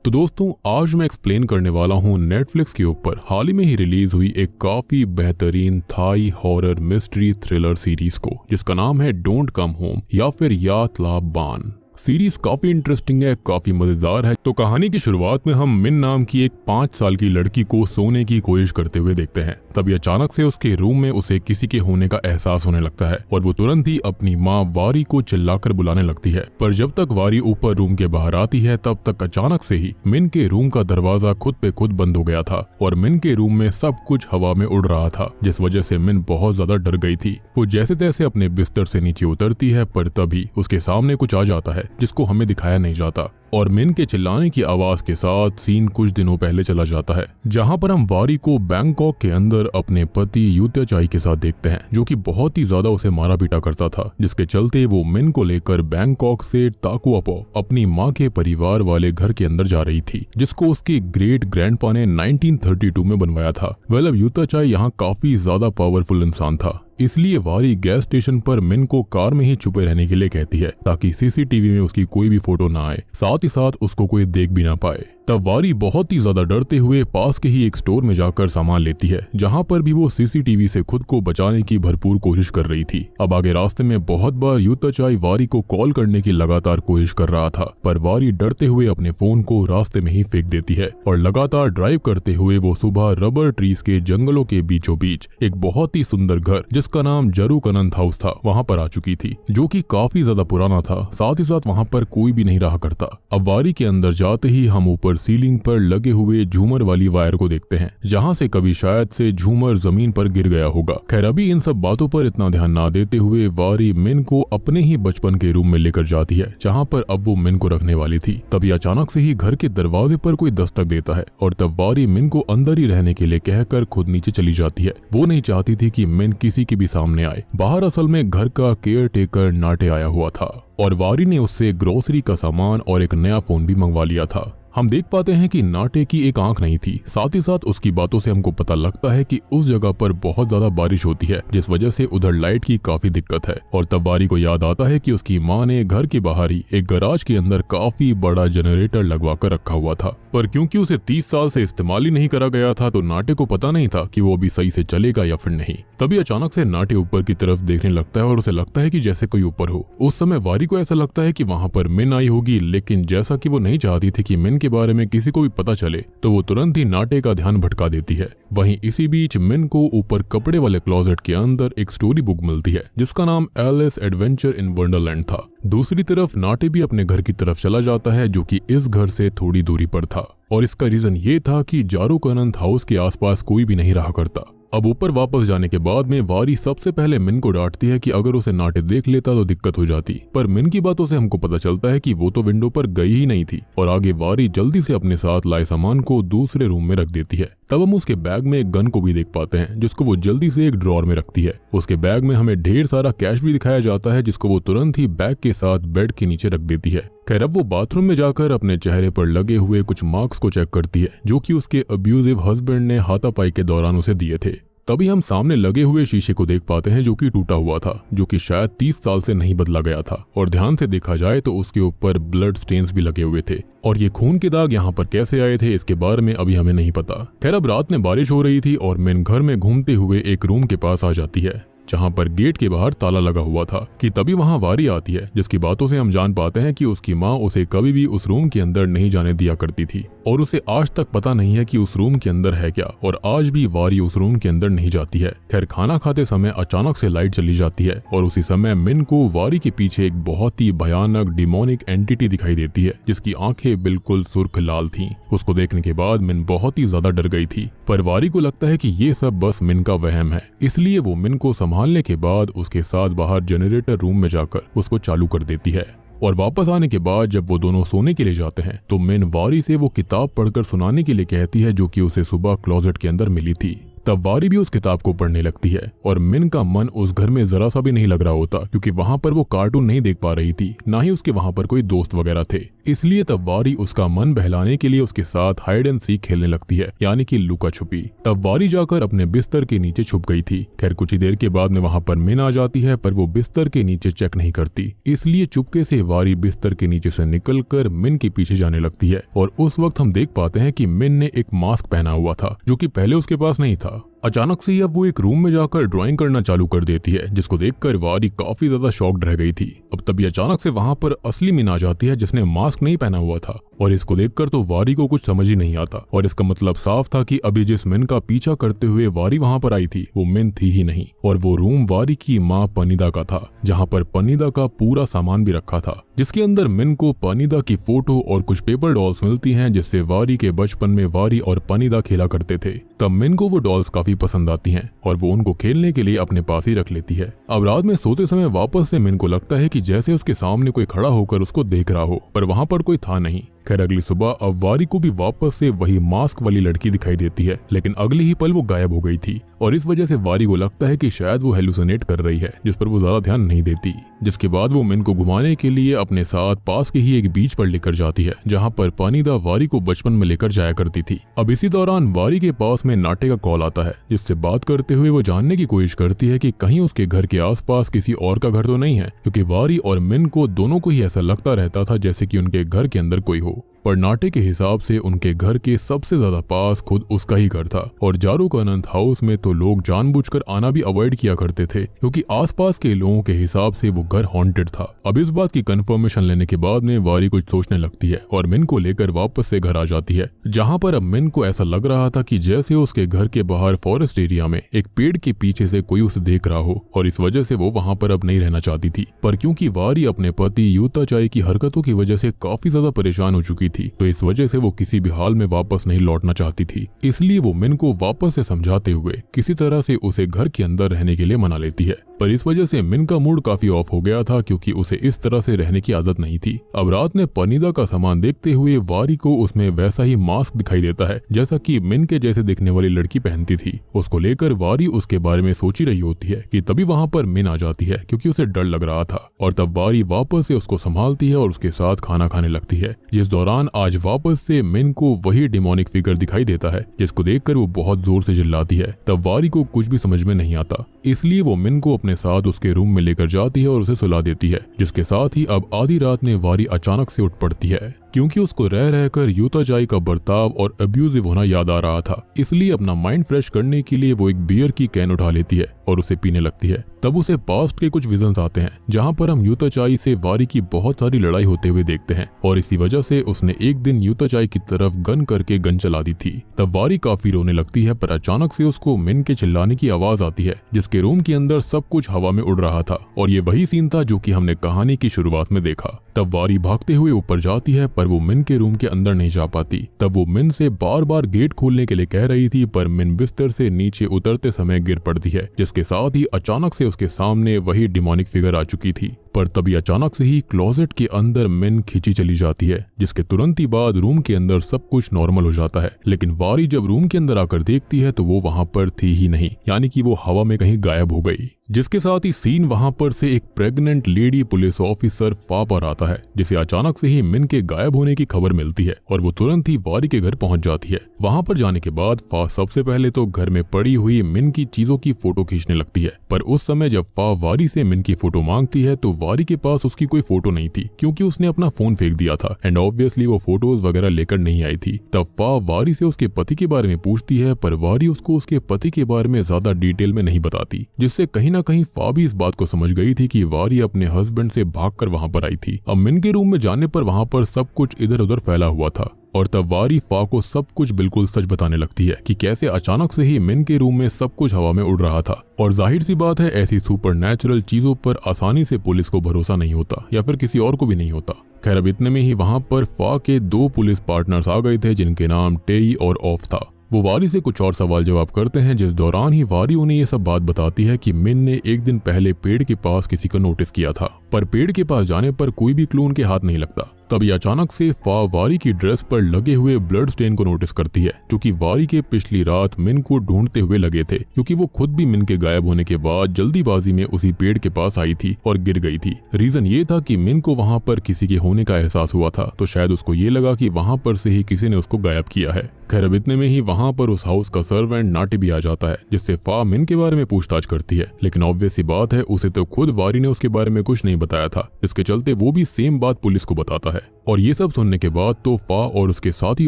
तो दोस्तों आज मैं एक्सप्लेन करने वाला हूँ नेटफ्लिक्स के ऊपर हाल ही में ही रिलीज हुई एक काफी बेहतरीन Thai horror mystery thriller series को, जिसका नाम है डोंट कम होम या फिर या तलाब बान। सीरीज काफी इंटरेस्टिंग है, काफी मजेदार है। तो कहानी की शुरुआत में हम मिन नाम की एक 5 साल की लड़की को सोने की कोशिश करते हुए देखते हैं। तभी अचानक से उसके रूम में उसे किसी के होने का एहसास होने लगता है और वो तुरंत ही अपनी माँ वारी को चिल्लाकर बुलाने लगती है। पर जब तक वारी ऊपर रूम के बाहर आती है तब तक अचानक से ही मिन के रूम का दरवाजा खुद पे खुद बंद हो गया था और मिन के रूम में सब कुछ हवा में उड़ रहा था, जिस वजह से मिन बहुत ज्यादा डर गई थी। वो जैसे तैसे अपने बिस्तर से नीचे उतरती है, पर तभी उसके सामने कुछ आ जाता है जिसको हमें दिखाया नहीं जाता और मिन के चिल्लाने की आवाज के साथ सीन कुछ दिनों पहले चला जाता है, जहां पर हम वारी को बैंकॉक के अंदर अपने पति यूत्याचाई के साथ देखते हैं, जो कि बहुत ही ज्यादा उसे मारा पीटा करता था, जिसके चलते वो मिन को लेकर बैंकॉक से ताकुआपो अपनी माँ के परिवार वाले घर के अंदर जा रही थी, जिसको उसके ग्रेट ग्रैंडपा ने 1932 में बनवाया था। अब यूत्याचाई यहाँ काफी ज्यादा पावरफुल इंसान था, इसलिए वारी गैस स्टेशन पर मिन को कार में ही छुपे रहने के लिए कहती है ताकि सीसीटीवी में उसकी कोई भी फोटो ना आए, साथ ही साथ उसको कोई देख भी ना पाए। तब वारी बहुत ही ज्यादा डरते हुए पास के ही एक स्टोर में जाकर सामान लेती है, जहां पर भी वो सीसीटीवी से खुद को बचाने की भरपूर कोशिश कर रही थी। अब आगे रास्ते में बहुत बार यूत्याचाई वारी को कॉल करने की लगातार कोशिश कर रहा था, पर वारी डरते हुए अपने फोन को रास्ते में ही फेंक देती है और लगातार ड्राइव करते हुए वो सुबह रबर ट्रीज के जंगलों के बीचों बीच एक बहुत ही सुंदर घर जिसका नाम जरूकनंत हाउस था वहां पर आ चुकी थी, जो कि काफी ज्यादा पुराना था। साथ ही साथ वहां पर कोई भी नहीं रहा करता। अब वारी के अंदर जाते ही हम ऊपर सीलिंग पर लगे हुए झूमर वाली वायर को देखते हैं, जहां से कभी शायद से झूमर जमीन पर गिर गया होगा। खैर अभी इन सब बातों पर इतना ध्यान ना देते हुए वारी मिन को अपने ही बचपन के रूम में लेकर जाती है, जहां पर अब वो मिन को रखने वाली थी। तभी अचानक से ही घर के दरवाजे पर कोई दस्तक देता है और तब वारी मिन को अंदर ही रहने के लिए कहकर खुद नीचे चली जाती है। वो नहीं चाहती थी कि मिन किसी के भी सामने आए। बाहर असल में घर का केयर टेकर नाटे आया हुआ था और वारी ने उससे ग्रोसरी का सामान और एक नया फोन भी मंगवा लिया था। हम देख पाते हैं कि नाटे की एक आंख नहीं थी। साथ ही साथ उसकी बातों से हमको पता लगता है कि उस जगह पर बहुत ज्यादा बारिश होती है, जिस वजह से उधर लाइट की काफी दिक्कत है। और तब वारी को याद आता है कि उसकी माँ ने घर के बाहर ही एक गराज के अंदर काफी बड़ा जनरेटर लगवा कर रखा हुआ था, पर क्योंकि उसे 30 साल से इस्तेमाल ही नहीं करा गया था तो नाटे को पता नहीं था कि वो अभी सही से चलेगा या फिर नहीं। तभी अचानक से नाटे ऊपर की तरफ देखने लगता है और उसे लगता है कि जैसे कोई ऊपर हो। उस समय वारी को ऐसा लगता है कि वहां पर मिन आई होगी, लेकिन जैसा कि वो नहीं चाहती थी कि मिन के बारे में किसी को भी पता चले, तो वो तुरंत ही नाटे का ध्यान भटका देती है। वहीं इसी बीच मिन को ऊपर कपड़े वाले क्लोजेट के अंदर एक स्टोरी बुक मिलती है, जिसका नाम एलिस एडवेंचर इन वंडरलैंड था। दूसरी तरफ नाटे भी अपने घर की तरफ चला जाता है, जो कि इस घर से थोड़ी दूरी पर था, और इसका रीजन ये था कि जारूकनंत हाउस के आसपास कोई भी नहीं रहा करता। अब ऊपर वापस जाने के बाद में वारी सबसे पहले मिन को डांटती है कि अगर उसे नाटे देख लेता तो दिक्कत हो जाती, पर मिन की बातों से हमको पता चलता है कि वो तो विंडो पर गई ही नहीं थी। और आगे वारी जल्दी से अपने साथ लाए सामान को दूसरे रूम में रख देती है। तब हम उसके बैग में एक गन को भी देख पाते हैं, जिसको वो जल्दी से एक ड्रॉर में रखती है। उसके बैग में हमें ढेर सारा कैश भी दिखाया जाता है, जिसको वो तुरंत ही बैग के साथ बेड के नीचे रख देती है। खैर अब वो बाथरूम में जाकर अपने चेहरे पर लगे हुए कुछ मार्क्स को चेक करती है, जो कि उसके अब्यूजिव हस्बैंड ने हाथापाई के दौरान उसे दिए थे। तभी हम सामने लगे हुए शीशे को देख पाते हैं, जो कि टूटा हुआ था, जो कि शायद 30 साल से नहीं बदला गया था। और ध्यान से देखा जाए तो उसके ऊपर ब्लड स्टेन्स भी लगे हुए थे, और ये खून के दाग यहाँ पर कैसे आए थे इसके बारे में अभी हमें नहीं पता। खैर अब रात में बारिश हो रही थी और मिन घर में घूमते हुए एक रूम के पास आ जाती है, जहां पर गेट के बाहर ताला लगा हुआ था। कि तभी वहां वारी आती है, जिसकी बातों से हम जान पाते हैं कि उसकी माँ उसे कभी भी उस रूम के अंदर नहीं जाने दिया करती थी, और उसे आज तक पता नहीं है कि उस रूम के अंदर है क्या, और आज भी वारी उस रूम के अंदर नहीं जाती है। खैर खाना खाते समय अचानक से लाइट चली जाती है और उसी समय मिन को वारी के पीछे एक बहुत ही भयानक डिमोनिक एंटिटी दिखाई देती है, जिसकी आंखें बिल्कुल सुर्ख लाल थी। उसको देखने के बाद मिन बहुत ही ज्यादा डर गई थी, पर वारी को लगता है कि ये सब बस मिन का वहम है, इसलिए वो मिन को संभालने के बाद उसके साथ बाहर जनरेटर रूम में जाकर उसको चालू कर देती है। और वापस आने के बाद जब वो दोनों सोने के लिए जाते हैं तो मिन वारी से वो किताब पढ़कर सुनाने के लिए कहती है, जो कि उसे सुबह क्लोजेट के अंदर मिली थी। तब वारी भी उस किताब को पढ़ने लगती है और मिन का मन उस घर में जरा सा भी नहीं लग रहा होता, क्योंकि वहाँ पर वो कार्टून नहीं देख पा रही थी, ना ही उसके वहाँ पर कोई दोस्त वगैरह थे। इसलिए तब वारी उसका मन बहलाने के लिए उसके साथ हाइड एंड सीक खेलने लगती है, यानी कि लुका छुपी। तब वारी जाकर अपने बिस्तर के नीचे छुप गई थी। खैर कुछ ही देर के बाद में वहाँ पर मिन आ जाती है, पर वो बिस्तर के नीचे चेक नहीं करती, इसलिए चुपके से वारी बिस्तर के नीचे से निकलकर मिन के पीछे जाने लगती है। और उस वक्त हम देख पाते हैं कि मिन ने एक मास्क पहना हुआ था, जो कि पहले उसके पास नहीं था। अचानक से ही अब वो एक रूम में जाकर ड्राइंग करना चालू कर देती है, जिसको देखकर वारी काफी ज्यादा शॉक्ड रह गई थी। अब तभी अचानक से वहां पर असली मिन आ जाती है, जिसने मास्क नहीं पहना हुआ था, और इसको देखकर तो वारी को कुछ समझ ही नहीं आता। और इसका मतलब साफ था कि अभी जिस मिन का पीछा करते हुए वारी वहां पर आई थी, वो मिन थी ही नहीं, और वो रूम वारी की माँ पनीदा का था, जहाँ पर पनीदा का पूरा सामान भी रखा था, जिसके अंदर मिन को पनीदा की फोटो और कुछ पेपर डॉल्स मिलती हैं, जिससे वारी के बचपन में वारी और पनीदा खेला करते थे। तब मिन को वो डॉल्स काफी पसंद आती हैं और वो उनको खेलने के लिए अपने पास ही रख लेती है। अब रात में सोते समय वापस से मिन को लगता है कि जैसे उसके सामने कोई खड़ा होकर उसको देख रहा हो, पर वहां पर कोई था नहीं। खैर अगली सुबह अब वारी को भी वापस से वही मास्क वाली लड़की दिखाई देती है, लेकिन अगले ही पल वो गायब हो गई थी, और इस वजह से वारी को लगता है कि शायद वो हेलुसिनेट कर रही है, जिस पर वो ज्यादा ध्यान नहीं देती। जिसके बाद वो मिन को घुमाने के लिए अपने साथ पास के ही एक बीच पर लेकर जाती है, जहाँ पर पनीदा वारी को बचपन में लेकर जाया करती थी। अब इसी दौरान वारी के पास में नाटे का कॉल आता है, जिससे बात करते हुए वो जानने की कोशिश करती है कि कहीं उसके घर के आसपास किसी और का घर तो नहीं है, क्योंकि वारी और मिन को दोनों को ही ऐसा लगता रहता था जैसे कि उनके घर के अंदर कोई हो। पर नाटे के हिसाब से उनके घर के सबसे ज्यादा पास खुद उसका ही घर था, और जारू का अनंत हाउस में तो लोग जानबूझकर आना भी अवॉइड किया करते थे, क्योंकि आसपास के लोगों के हिसाब से वो घर हॉन्टेड था। अब इस बात की कंफर्मेशन लेने के बाद में वारी कुछ सोचने लगती है और मिन को लेकर वापस से घर आ जाती है, जहाँ पर अब मिन को ऐसा लग रहा था कि जैसे उसके घर के बाहर फॉरेस्ट एरिया में एक पेड़ के पीछे से कोई उसे देख रहा हो, और इस वजह से वो वहाँ पर अब नहीं रहना चाहती थी। पर क्योंकि वारी अपने पति यूता चाई की हरकतों की वजह से काफी ज्यादा परेशान हो चुकी थी, तो इस वजह से वो किसी भी हाल में वापस नहीं लौटना चाहती थी। इसलिए वो मिन को वापस से समझाते हुए किसी तरह से उसे घर के अंदर रहने के लिए मना लेती है। पर इस वजह से मिन का मूड काफी ऑफ हो गया था, क्योंकि उसे इस तरह से रहने की आदत नहीं थी। अब रात में पनीदा का सामान देखते हुए वारी को उसमें वैसा ही मास्क दिखाई देता है जैसा कि मिन के जैसे दिखने वाली लड़की पहनती थी। उसको लेकर वारी उसके बारे में सोच ही रही होती है कि तभी वहां पर मिन आ जाती है, क्योंकि उसे डर लग रहा था, और तब वारी वापस से उसको संभालती है और उसके साथ खाना खाने लगती है। जिस दौरान आज वापस से मिन को वही डिमोनिक फिगर दिखाई देता है, जिसको देखकर वो बहुत जोर से चिल्लाती है। तब वारी को कुछ भी समझ में नहीं आता, इसलिए वो मिन को अपने साथ उसके रूम में लेकर जाती है और उसे सुला देती है। जिसके साथ ही अब आधी रात में वारी अचानक से उठ पड़ती है, क्योंकि उसको रह रहकर यूता चाई का बर्ताव और अब्यूजिव होना याद आ रहा था। इसलिए अपना माइंड फ्रेश करने के लिए वो एक बियर की कैन उठा लेती है और उसे पीने लगती है। तब उसे पास्ट के कुछ विजन्स आते हैं, जहाँ पर हम यूता चाई से वारी की बहुत सारी लड़ाई होते हुए देखते हैं, और इसी वजह से उसने एक दिन यूता चाई की तरफ गन करके गन चला दी थी। तब वारी काफी रोने लगती है, पर अचानक से उसको मिन के चिल्लाने की आवाज आती है, जिसके रूम के अंदर सब कुछ हवा में उड़ रहा था, और ये वही सीन था जो कि हमने कहानी की शुरुआत में देखा। तब वारी भागते हुए ऊपर जाती है, पर वो मिन के रूम के अंदर नहीं जा पाती। तब वो मिन से बार बार गेट खोलने के लिए कह रही थी, पर मिन बिस्तर से नीचे उतरते समय गिर पड़ती है, जिसके साथ ही अचानक से उसके सामने वही डिमोनिक फिगर आ चुकी थी। पर तभी अचानक से ही क्लोजेट के अंदर मिन खींची चली जाती है, जिसके तुरंत ही बाद रूम के अंदर सब कुछ नॉर्मल हो जाता है। लेकिन वारी जब रूम के अंदर आकर देखती है तो वो वहां पर थी ही नहीं, यानी कि वो हवा में कहीं गायब हो गई। जिसके साथ ही सीन वहां पर से एक प्रेग्नेंट लेडी पुलिस ऑफिसर फा पर आता है, जिसे अचानक से ही मिन के गायब होने की खबर मिलती है, और वो तुरंत ही वारी के घर पहुंच जाती है। वहां पर जाने के बाद फा सबसे पहले तो घर में पड़ी हुई मिन की चीजों की फोटो खींचने लगती है। पर उस समय जब फा वारी से मिन की फोटो मांगती है तो वारी के पास उसकी कोई फोटो नहीं थी, क्योंकि उसने अपना फोन फेंक दिया था, एंड ऑब्वियसली वो फोटोज वगैरह लेकर नहीं आई थी। तब फा वारी से उसके पति के बारे में पूछती है, पर वारी उसको उसके पति के बारे में ज्यादा डिटेल में नहीं बताती, जिससे कहीं ना कहीं फा भी इस बात को समझ गई थी कि वारी अपने हस्बैंड से भागकर वहां पर आई थी। अब मिन के रूम में जाने पर वहां पर सब कुछ इधर उधर फैला हुआ था, और तब वारी फा को सब कुछ बिल्कुल सच बताने लगती है कि कैसे अचानक से ही मिन के रूम में सब कुछ हवा में उड़ रहा था। और जाहिर सी बात है, ऐसी सुपरनैचुरल चीजों पर आसानी से पुलिस को भरोसा नहीं होता, या फिर किसी और को भी नहीं होता। खैर अब इतने में ही वहां पर फा के 2 पुलिस पार्टनर्स आ गए थे, जिनके नाम टेई और ऑफ था। वो वारी से कुछ और सवाल जवाब करते हैं, जिस दौरान ही वारी उन्हें ये सब बात बताती है कि मिन ने एक दिन पहले पेड़ के पास किसी को नोटिस किया था, पर पेड़ के पास जाने पर कोई भी क्लू उनके हाथ नहीं लगता। तभी अचानक से फा वारी की ड्रेस पर लगे हुए ब्लड स्टेन को नोटिस करती है, जो कि वारी के पिछली रात मिन को ढूंढते हुए लगे थे, क्योंकि वो खुद भी मिन के गायब होने के बाद जल्दीबाजी में उसी पेड़ के पास आई थी और गिर गई थी। रीजन ये था कि मिन को वहां पर किसी के होने का एहसास हुआ था, तो शायद उसको ये लगा कि वहां पर से ही किसी ने उसको गायब किया है। खैर अब इतने में ही वहां पर उस हाउस का सर्वेंट नाटी भी आ जाता है, जिससे फा मिन के बारे में पूछताछ करती है, लेकिन ऑब्वियस सी बात है उसे तो खुद वारी ने उसके बारे में कुछ नहीं बताया था, इसके चलते वो भी सेम बात पुलिस को बताता है। और ये सब सुनने के बाद तो फा और उसके साथी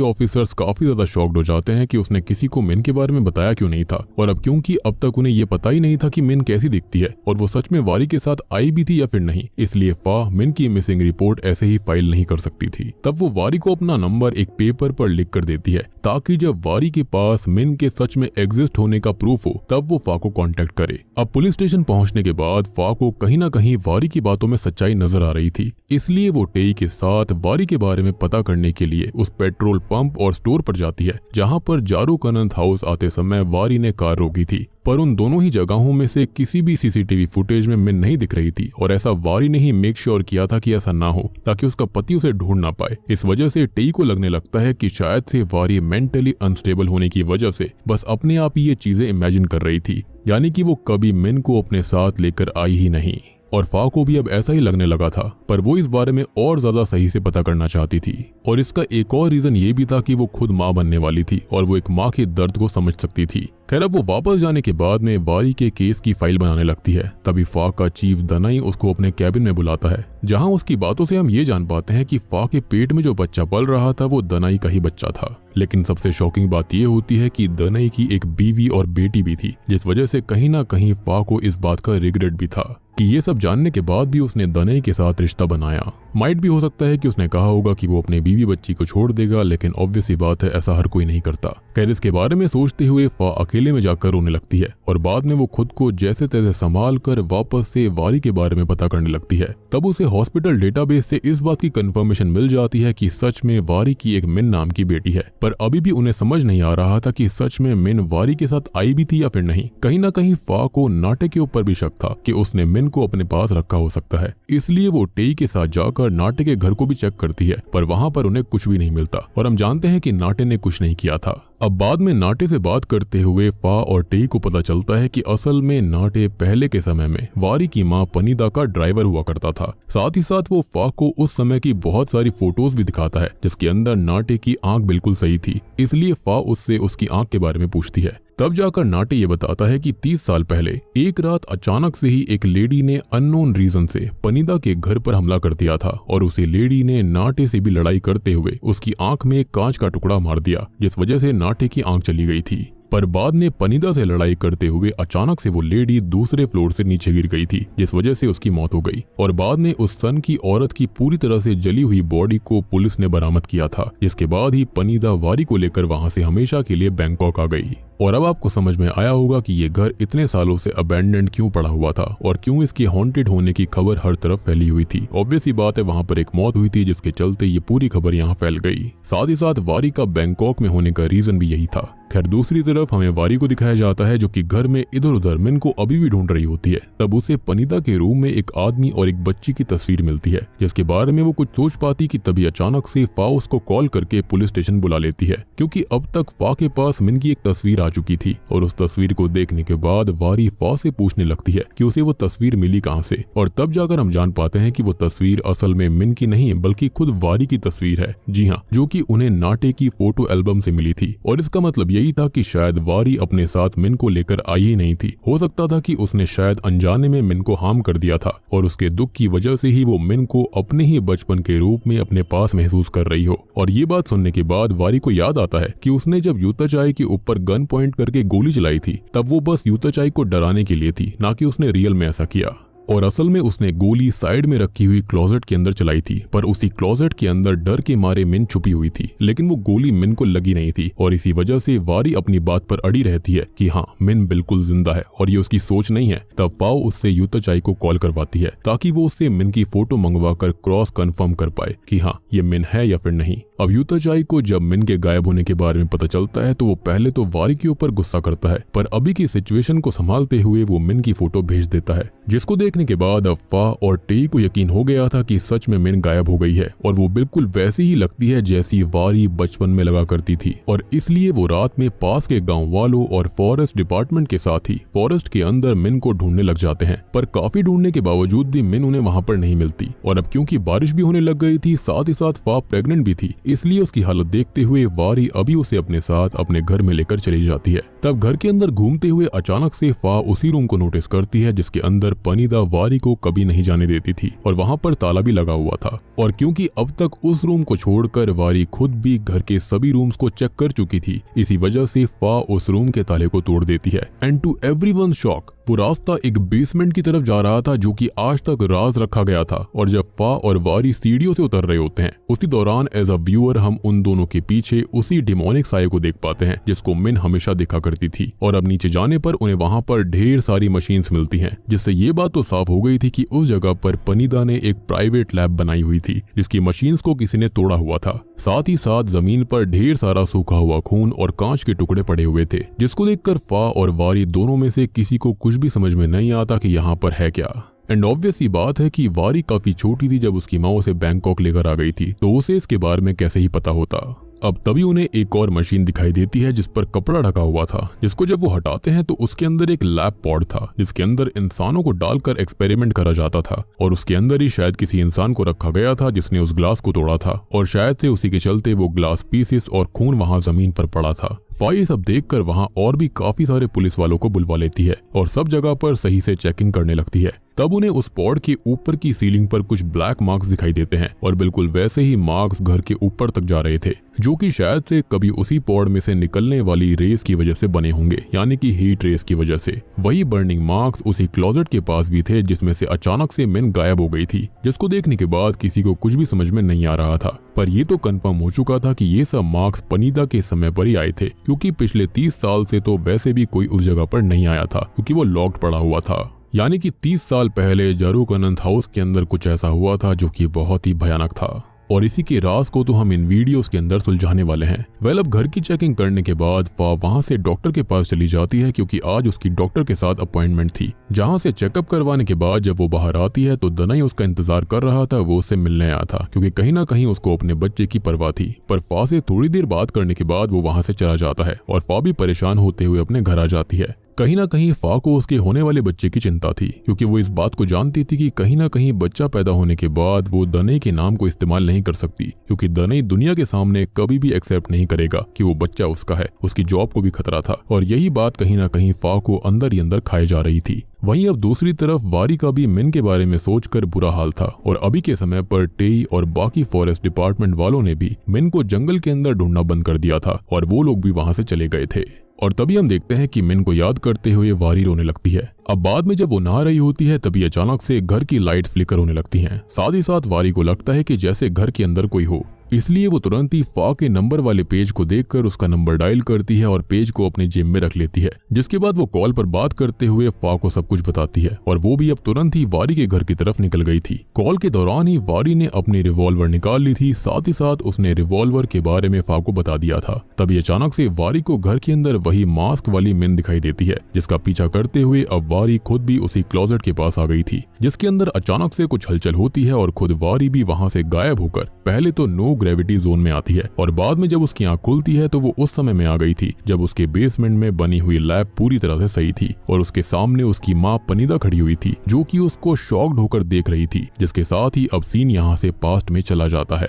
ऑफिसर्स काफी ज्यादा शॉक्ड हो जाते हैं कि उसने किसी को मिन के बारे में बताया क्यों नहीं था, और अब क्योंकि अब तक उन्हें ये पता ही नहीं था कि मिन कैसी दिखती है और वो सच में वारी के साथ आई भी थी या फिर नहीं, इसलिए फा मिन की मिसिंग रिपोर्ट ऐसे ही फाइल नहीं कर सकती थी। तब वो वारी को अपना नंबर एक पेपर पर लिख कर देती है, ताकि जब वारी के पास मिन के सच में एग्जिस्ट होने का प्रूफ हो तब वो फा को कांटेक्ट करे। अब पुलिस स्टेशन पहुंचने के बाद फा को कहीं ना कहीं वारी की बातों में सच्चाई नजर आ रही थी, इसलिए वो टेई के साथ वारी के बारे में पता करने के लिए उस पेट्रोल पंप और स्टोर पर जाती है जहां पर जारूक अनंत हाउस आते समय वारी ने कार रोकी थी। पर उन दोनों ही जगहों में से किसी भी सीसीटीवी फुटेज में मिन नहीं दिख रही थी, और ऐसा वारी ने ही मेक श्योर किया था कि ऐसा ना हो, ताकि उसका पति उसे ढूंढ ना पाए। इस वजह से टेई को लगने लगता है कि शायद से वारी मेंटली अनस्टेबल होने की वजह से बस अपने आप ही ये चीजें इमेजिन कर रही थी, यानी कि वो कभी मिन को अपने साथ लेकर आई ही नहीं। और फा को भी अब ऐसा ही लगने लगा था, पर वो इस बारे में और ज्यादा सही से पता करना चाहती थी। और इसका एक और रीजन ये भी था कि वो खुद माँ बनने वाली थी और वो एक माँ के दर्द को समझ सकती थी। खैर अब वो वापस जाने के बाद में वारी के केस की फाइल बनाने लगती है। तभी फा का चीफ दनाई उसको अपने कैबिन में बुलाता है, जहां उसकी बातों से हम ये जान पाते हैं कि फा के पेट में जो बच्चा पल रहा था वो दनाई का ही बच्चा था। लेकिन सबसे शॉकिंग बात ये होती है कि दनाई की एक बीवी और बेटी भी थी, जिस वजह से कहीं ना कहीं फा को इस बात का रिग्रेट भी था कि ये सब जानने के बाद भी उसने दनाई के साथ रिश्ता बनाया। माइट भी हो सकता है कि उसने कहा होगा कि वो अपने बीवी बच्ची को छोड़ देगा, लेकिन ऑब्वियस सी बात है ऐसा हर कोई नहीं करता। खैर इसके बारे में सोचते हुए फा अकेले में जाकर रोने लगती है और बाद में वो खुद को जैसे तैसे संभाल कर वापस से वारी के बारे में पता करने लगती है। तब उसे हॉस्पिटल डेटाबेस से इस बात की कंफर्मेशन मिल जाती है कि सच में वारी की एक मिन नाम की बेटी है, पर अभी भी उन्हें समझ नहीं आ रहा था कि सच में मिन वारी के साथ आई भी थी या फिर नहीं। कहीं ना कहीं फा को नाटे के ऊपर भी शक था कि उसने मिन को अपने पास रखा हो सकता है, इसलिए वो टेई के साथ जाकर नाटे के घर को भी चेक करती है, पर वहां पर उन्हें कुछ भी नहीं मिलता और हम जानते हैं कि नाटे ने कुछ नहीं किया था। अब बाद में नाटे से बात करते हुए फा और टेई को पता चलता है कि असल में नाटे पहले के समय में वारी की मां पनीदा का ड्राइवर हुआ करता था। साथ ही साथ वो फा को उस समय की बहुत सारी फोटोज भी दिखाता है जिसके अंदर नाटे की आंख बिल्कुल सही थी, इसलिए फा उससे उसकी आंख के बारे में पूछती है। तब जाकर नाटे ये बताता है कि 30 साल पहले एक रात अचानक से ही एक लेडी ने अननोन रीजन से पनीदा के घर पर हमला कर दिया था और उसी लेडी ने नाटे से भी लड़ाई करते हुए उसकी आंख में एक कांच का टुकड़ा मार दिया, जिस वजह से नाटे की आंख चली गई थी। पर बाद में पनीदा से लड़ाई करते हुए अचानक से वो लेडी दूसरे फ्लोर से नीचे गिर गई थी, जिस वजह से उसकी मौत हो गई। और बाद में उस सन की औरत की पूरी तरह से जली हुई बॉडी को पुलिस ने बरामद किया था, जिसके बाद ही पनीदा वारी को लेकर वहां से हमेशा के लिए बैंकॉक आ गई। और अब आपको समझ में आया होगा कि ये घर इतने सालों से अबैंडन्ड क्यों पड़ा हुआ था और क्यों इसके हॉन्टेड होने की खबर हर तरफ फैली हुई थी। ऑब्वियस ही बात है वहां पर एक मौत हुई थी, जिसके चलते ये पूरी खबर यहाँ फैल गई। साथ ही साथ वारी का बैंकॉक में होने का रीजन भी यही था। खैर दूसरी तरफ हमें वारी को दिखाया जाता है जो कि घर में इधर उधर मिन को अभी भी ढूंढ रही होती है। तब उसे पनीदा के रूम में एक आदमी और एक बच्ची की तस्वीर मिलती है, जिसके बारे में वो कुछ सोच पाती कि तभी अचानक से फा उसको कॉल करके पुलिस स्टेशन बुला लेती है, क्योंकि अब तक फा के पास मिन की एक तस्वीर आ चुकी थी। और उस तस्वीर को देखने के बाद वारी फा से पूछने लगती है कि उसे वो तस्वीर मिली कहाँ से, और तब जाकर हम जान पाते हैं कि वो तस्वीर असल में मिन की नहीं बल्कि खुद वारी की तस्वीर है। जी हाँ, जो कि उन्हें नाटे की फोटो एल्बम से मिली थी। और इसका मतलब यही था कि शायद वारी अपने साथ मिन को लेकर आई ही नहीं थी। हो सकता था कि उसने शायद अनजाने में मिन को हार्म कर दिया था और उसके दुख की वजह से ही वो मिन को अपने ही बचपन के रूप में अपने पास महसूस कर रही हो। और ये बात सुनने के बाद वारी को याद आता है कि उसने जब यूताचाई के ऊपर गन पॉइंट करके गोली चलाई थी तब वो बस यूताचाई को डराने के लिए थी, ना कि उसने रियल में ऐसा किया। और असल में उसने गोली साइड में रखी हुई क्लोजेट के अंदर चलाई थी, पर उसी क्लोजेट के अंदर डर के मारे मिन छुपी हुई थी, लेकिन वो गोली मिन को लगी नहीं थी। और इसी वजह से वारी अपनी बात पर अड़ी रहती है कि हाँ मिन बिल्कुल जिंदा है और ये उसकी सोच नहीं है। तब पाओ उससे यूताचाई को कॉल करवाती है ताकि वो उससे मिन की फोटो मंगवा कर क्रॉस कंफर्म कर पाए कि हाँ ये मिन है या फिर नहीं। अब यूताचाई को जब मिन के गायब होने के बारे में पता चलता है तो वो पहले तो वारी के ऊपर गुस्सा करता है, पर अभी की सिचुएशन को संभालते हुए वो मिन की फोटो भेज देता है, जिसको देखने के बाद अब फा और टेई को यकीन हो गया था कि सच में मिन गायब हो गई है और वो बिल्कुल वैसी ही लगती है जैसी वारी बचपन में लगा करती थी। और इसलिए वो रात में पास के गाँव वालों और फॉरेस्ट डिपार्टमेंट के साथ ही फॉरेस्ट के अंदर मिन को ढूंढने लग जाते हैं, पर काफी ढूंढने के बावजूद भी मिन उन्हें वहाँ पर नहीं मिलती। और अब क्योंकि बारिश भी होने लग गई थी, साथ ही साथ फा प्रेग्नेंट भी थी, इसलिए उसकी हालत देखते हुए वारी अभी उसे अपने साथ अपने घर में लेकर चली जाती है। तब घर के अंदर घूमते हुए अचानक से फा उसी रूम को नोटिस करती है जिसके अंदर पनीदा वारी को कभी नहीं जाने देती थी और वहाँ पर ताला भी लगा हुआ था। और क्योंकि अब तक उस रूम को छोड़कर वारी खुद भी घर के सभी रूम्स को चेक कर चुकी थी, इसी वजह से फा उस रूम के ताले को तोड़ देती है। एंड टू एवरीवन शॉक, वो रास्ता एक बेसमेंट की तरफ जा रहा था जो कि आज तक राज रखा गया था। और जब फा और वारी सीढ़ियों से उतर रहे होते हैं, उसी दौरान एज अ व्यूअर हम उन दोनों के पीछे उसी डिमोनिक साये को देख पाते हैं जिसको मिन हमेशा देखा करती थी। और अब नीचे जाने पर उन्हें वहाँ पर ढेर सारी मशीन्स मिलती हैं, जिससे ये बात तो साफ हो गई थी कि उस जगह पर पनीदा ने एक प्राइवेट लैब बनाई हुई थी जिसकी मशीन्स को किसी ने तोड़ा हुआ था। साथ ही साथ जमीन पर ढेर सारा सूखा हुआ खून और कांच के टुकड़े पड़े हुए थे, जिसको देखकर फा और वारी दोनों में से किसी को कुछ भी समझ में नहीं आता कि यहाँ पर है क्या। एंड ऑब्वियस ही बात है कि वारी काफी छोटी थी जब उसकी माँ उसे बैंकॉक लेकर आ गई थी, तो उसे इसके बारे में कैसे ही पता होता। अब तभी उन्हें एक और मशीन दिखाई देती है जिस पर कपड़ा ढका हुआ था, जिसको जब वो हटाते हैं तो उसके अंदर एक लैब पॉड था जिसके अंदर इंसानों को डालकर एक्सपेरिमेंट करा जाता था। और उसके अंदर ही शायद किसी इंसान को रखा गया था जिसने उस ग्लास को तोड़ा था और शायद से उसी के चलते वो ग्लास पीसेस और खून वहाँ जमीन पर पड़ा था। फा ये सब देखकर वहाँ और भी काफी सारे पुलिस वालों को बुलवा लेती है और सब जगह पर सही से चेकिंग करने लगती है। तब उन्हें उस पॉड के ऊपर की सीलिंग पर कुछ ब्लैक मार्क्स दिखाई देते हैं और बिल्कुल वैसे ही मार्क्स घर के ऊपर तक जा रहे थे, जो कि शायद से कभी उसी पॉड में से निकलने वाली रेस की वजह से बने होंगे, यानी कि हीट रेस की वजह से। वही बर्निंग मार्क्स उसी क्लोजेट के पास भी थे जिसमें से अचानक से मिन गायब हो गई थी, जिसको देखने के बाद किसी को कुछ भी समझ में नहीं आ रहा था। पर ये तो कंफर्म हो चुका था कि ये सब मार्क्स पनीदा के समय पर ही आए थे, क्योंकि पिछले 30 साल से तो वैसे भी कोई उस जगह पर नहीं आया था क्योंकि वो लॉक्ड पड़ा हुआ था। यानी कि 30 साल पहले जारूक अनंत हाउस के अंदर कुछ ऐसा हुआ था जो कि बहुत ही भयानक था। और इसी के राज को तो हम इन वीडियोस के अंदर सुलझाने वाले हैं। वेल, अब घर की चेकिंग करने के बाद फा वहां से डॉक्टर के पास चली जाती है क्योंकि आज उसकी डॉक्टर के साथ अपॉइंटमेंट थी, जहां से चेकअप करवाने के बाद जब वो बाहर आती है तो दनाई उसका इंतजार कर रहा था। वो उससे मिलने आया था क्योंकि कहीं ना कहीं उसको अपने बच्चे की परवाह थी। पर फा से थोड़ी देर बात करने के बाद वो वहां से चला जाता है और फा भी परेशान होते हुए अपने घर आ जाती है। कहीं ना कहीं फा को उसके होने वाले बच्चे की चिंता थी, क्योंकि वो इस बात को जानती थी कि कहीं ना कहीं बच्चा पैदा होने के बाद वो दनई के नाम को इस्तेमाल नहीं कर सकती, क्योंकि दनई दुनिया के सामने कभी भी एक्सेप्ट नहीं करेगा कि वो बच्चा उसका है। उसकी जॉब को भी खतरा था और यही बात कहीं ना कहीं फा को अंदर ही अंदर खाए जा रही थी। वहीं अब दूसरी तरफ वारी का भी मिन के बारे में सोचकर बुरा हाल था और अभी के समय पर टेई और बाकी फॉरेस्ट डिपार्टमेंट वालों ने भी मिन को जंगल के अंदर ढूंढना बंद कर दिया था और वो लोग भी वहां से चले गए थे। और तभी हम देखते हैं कि मिन को याद करते हुए वारी रोने लगती है। अब बाद में जब वो नहा रही होती है तभी अचानक से घर की लाइट फ्लिकर होने लगती हैं। साथ ही साथ वारी को लगता है कि जैसे घर के अंदर कोई हो, इसलिए वो तुरंत ही फा के नंबर वाले पेज को देखकर उसका नंबर डायल करती है और पेज को अपने जेब में रख लेती है। जिसके बाद वो कॉल पर बात करते हुए फा को सब कुछ बताती है और वो भी अब तुरंत ही वारी के घर की तरफ निकल गई थी। कॉल के दौरान ही वारी ने अपनी रिवॉल्वर निकाल ली थी, साथ ही साथ उसने रिवॉल्वर के बारे में फा को बता दिया था। तभी अचानक से वारी को घर के अंदर वही मास्क वाली मिन दिखाई देती है, जिसका पीछा करते हुए अब वारी खुद भी उसी क्लोजेट के पास आ गई थी, जिसके अंदर अचानक से कुछ हलचल होती है और खुद वारी भी वहां से गायब होकर पहले तो नो ग्रेविटी जोन में आती है और बाद में जब उसकी आंख खुलती है तो वो उस समय में आ गई थी जब उसके बेसमेंट में बनी हुई लैब पूरी तरह से सही थी और उसके सामने उसकी माँ पनीदा खड़ी हुई थी, जो कि उसको शॉक्ड होकर देख रही थी। जिसके साथ ही अब सीन यहाँ से पास्ट में चला जाता है।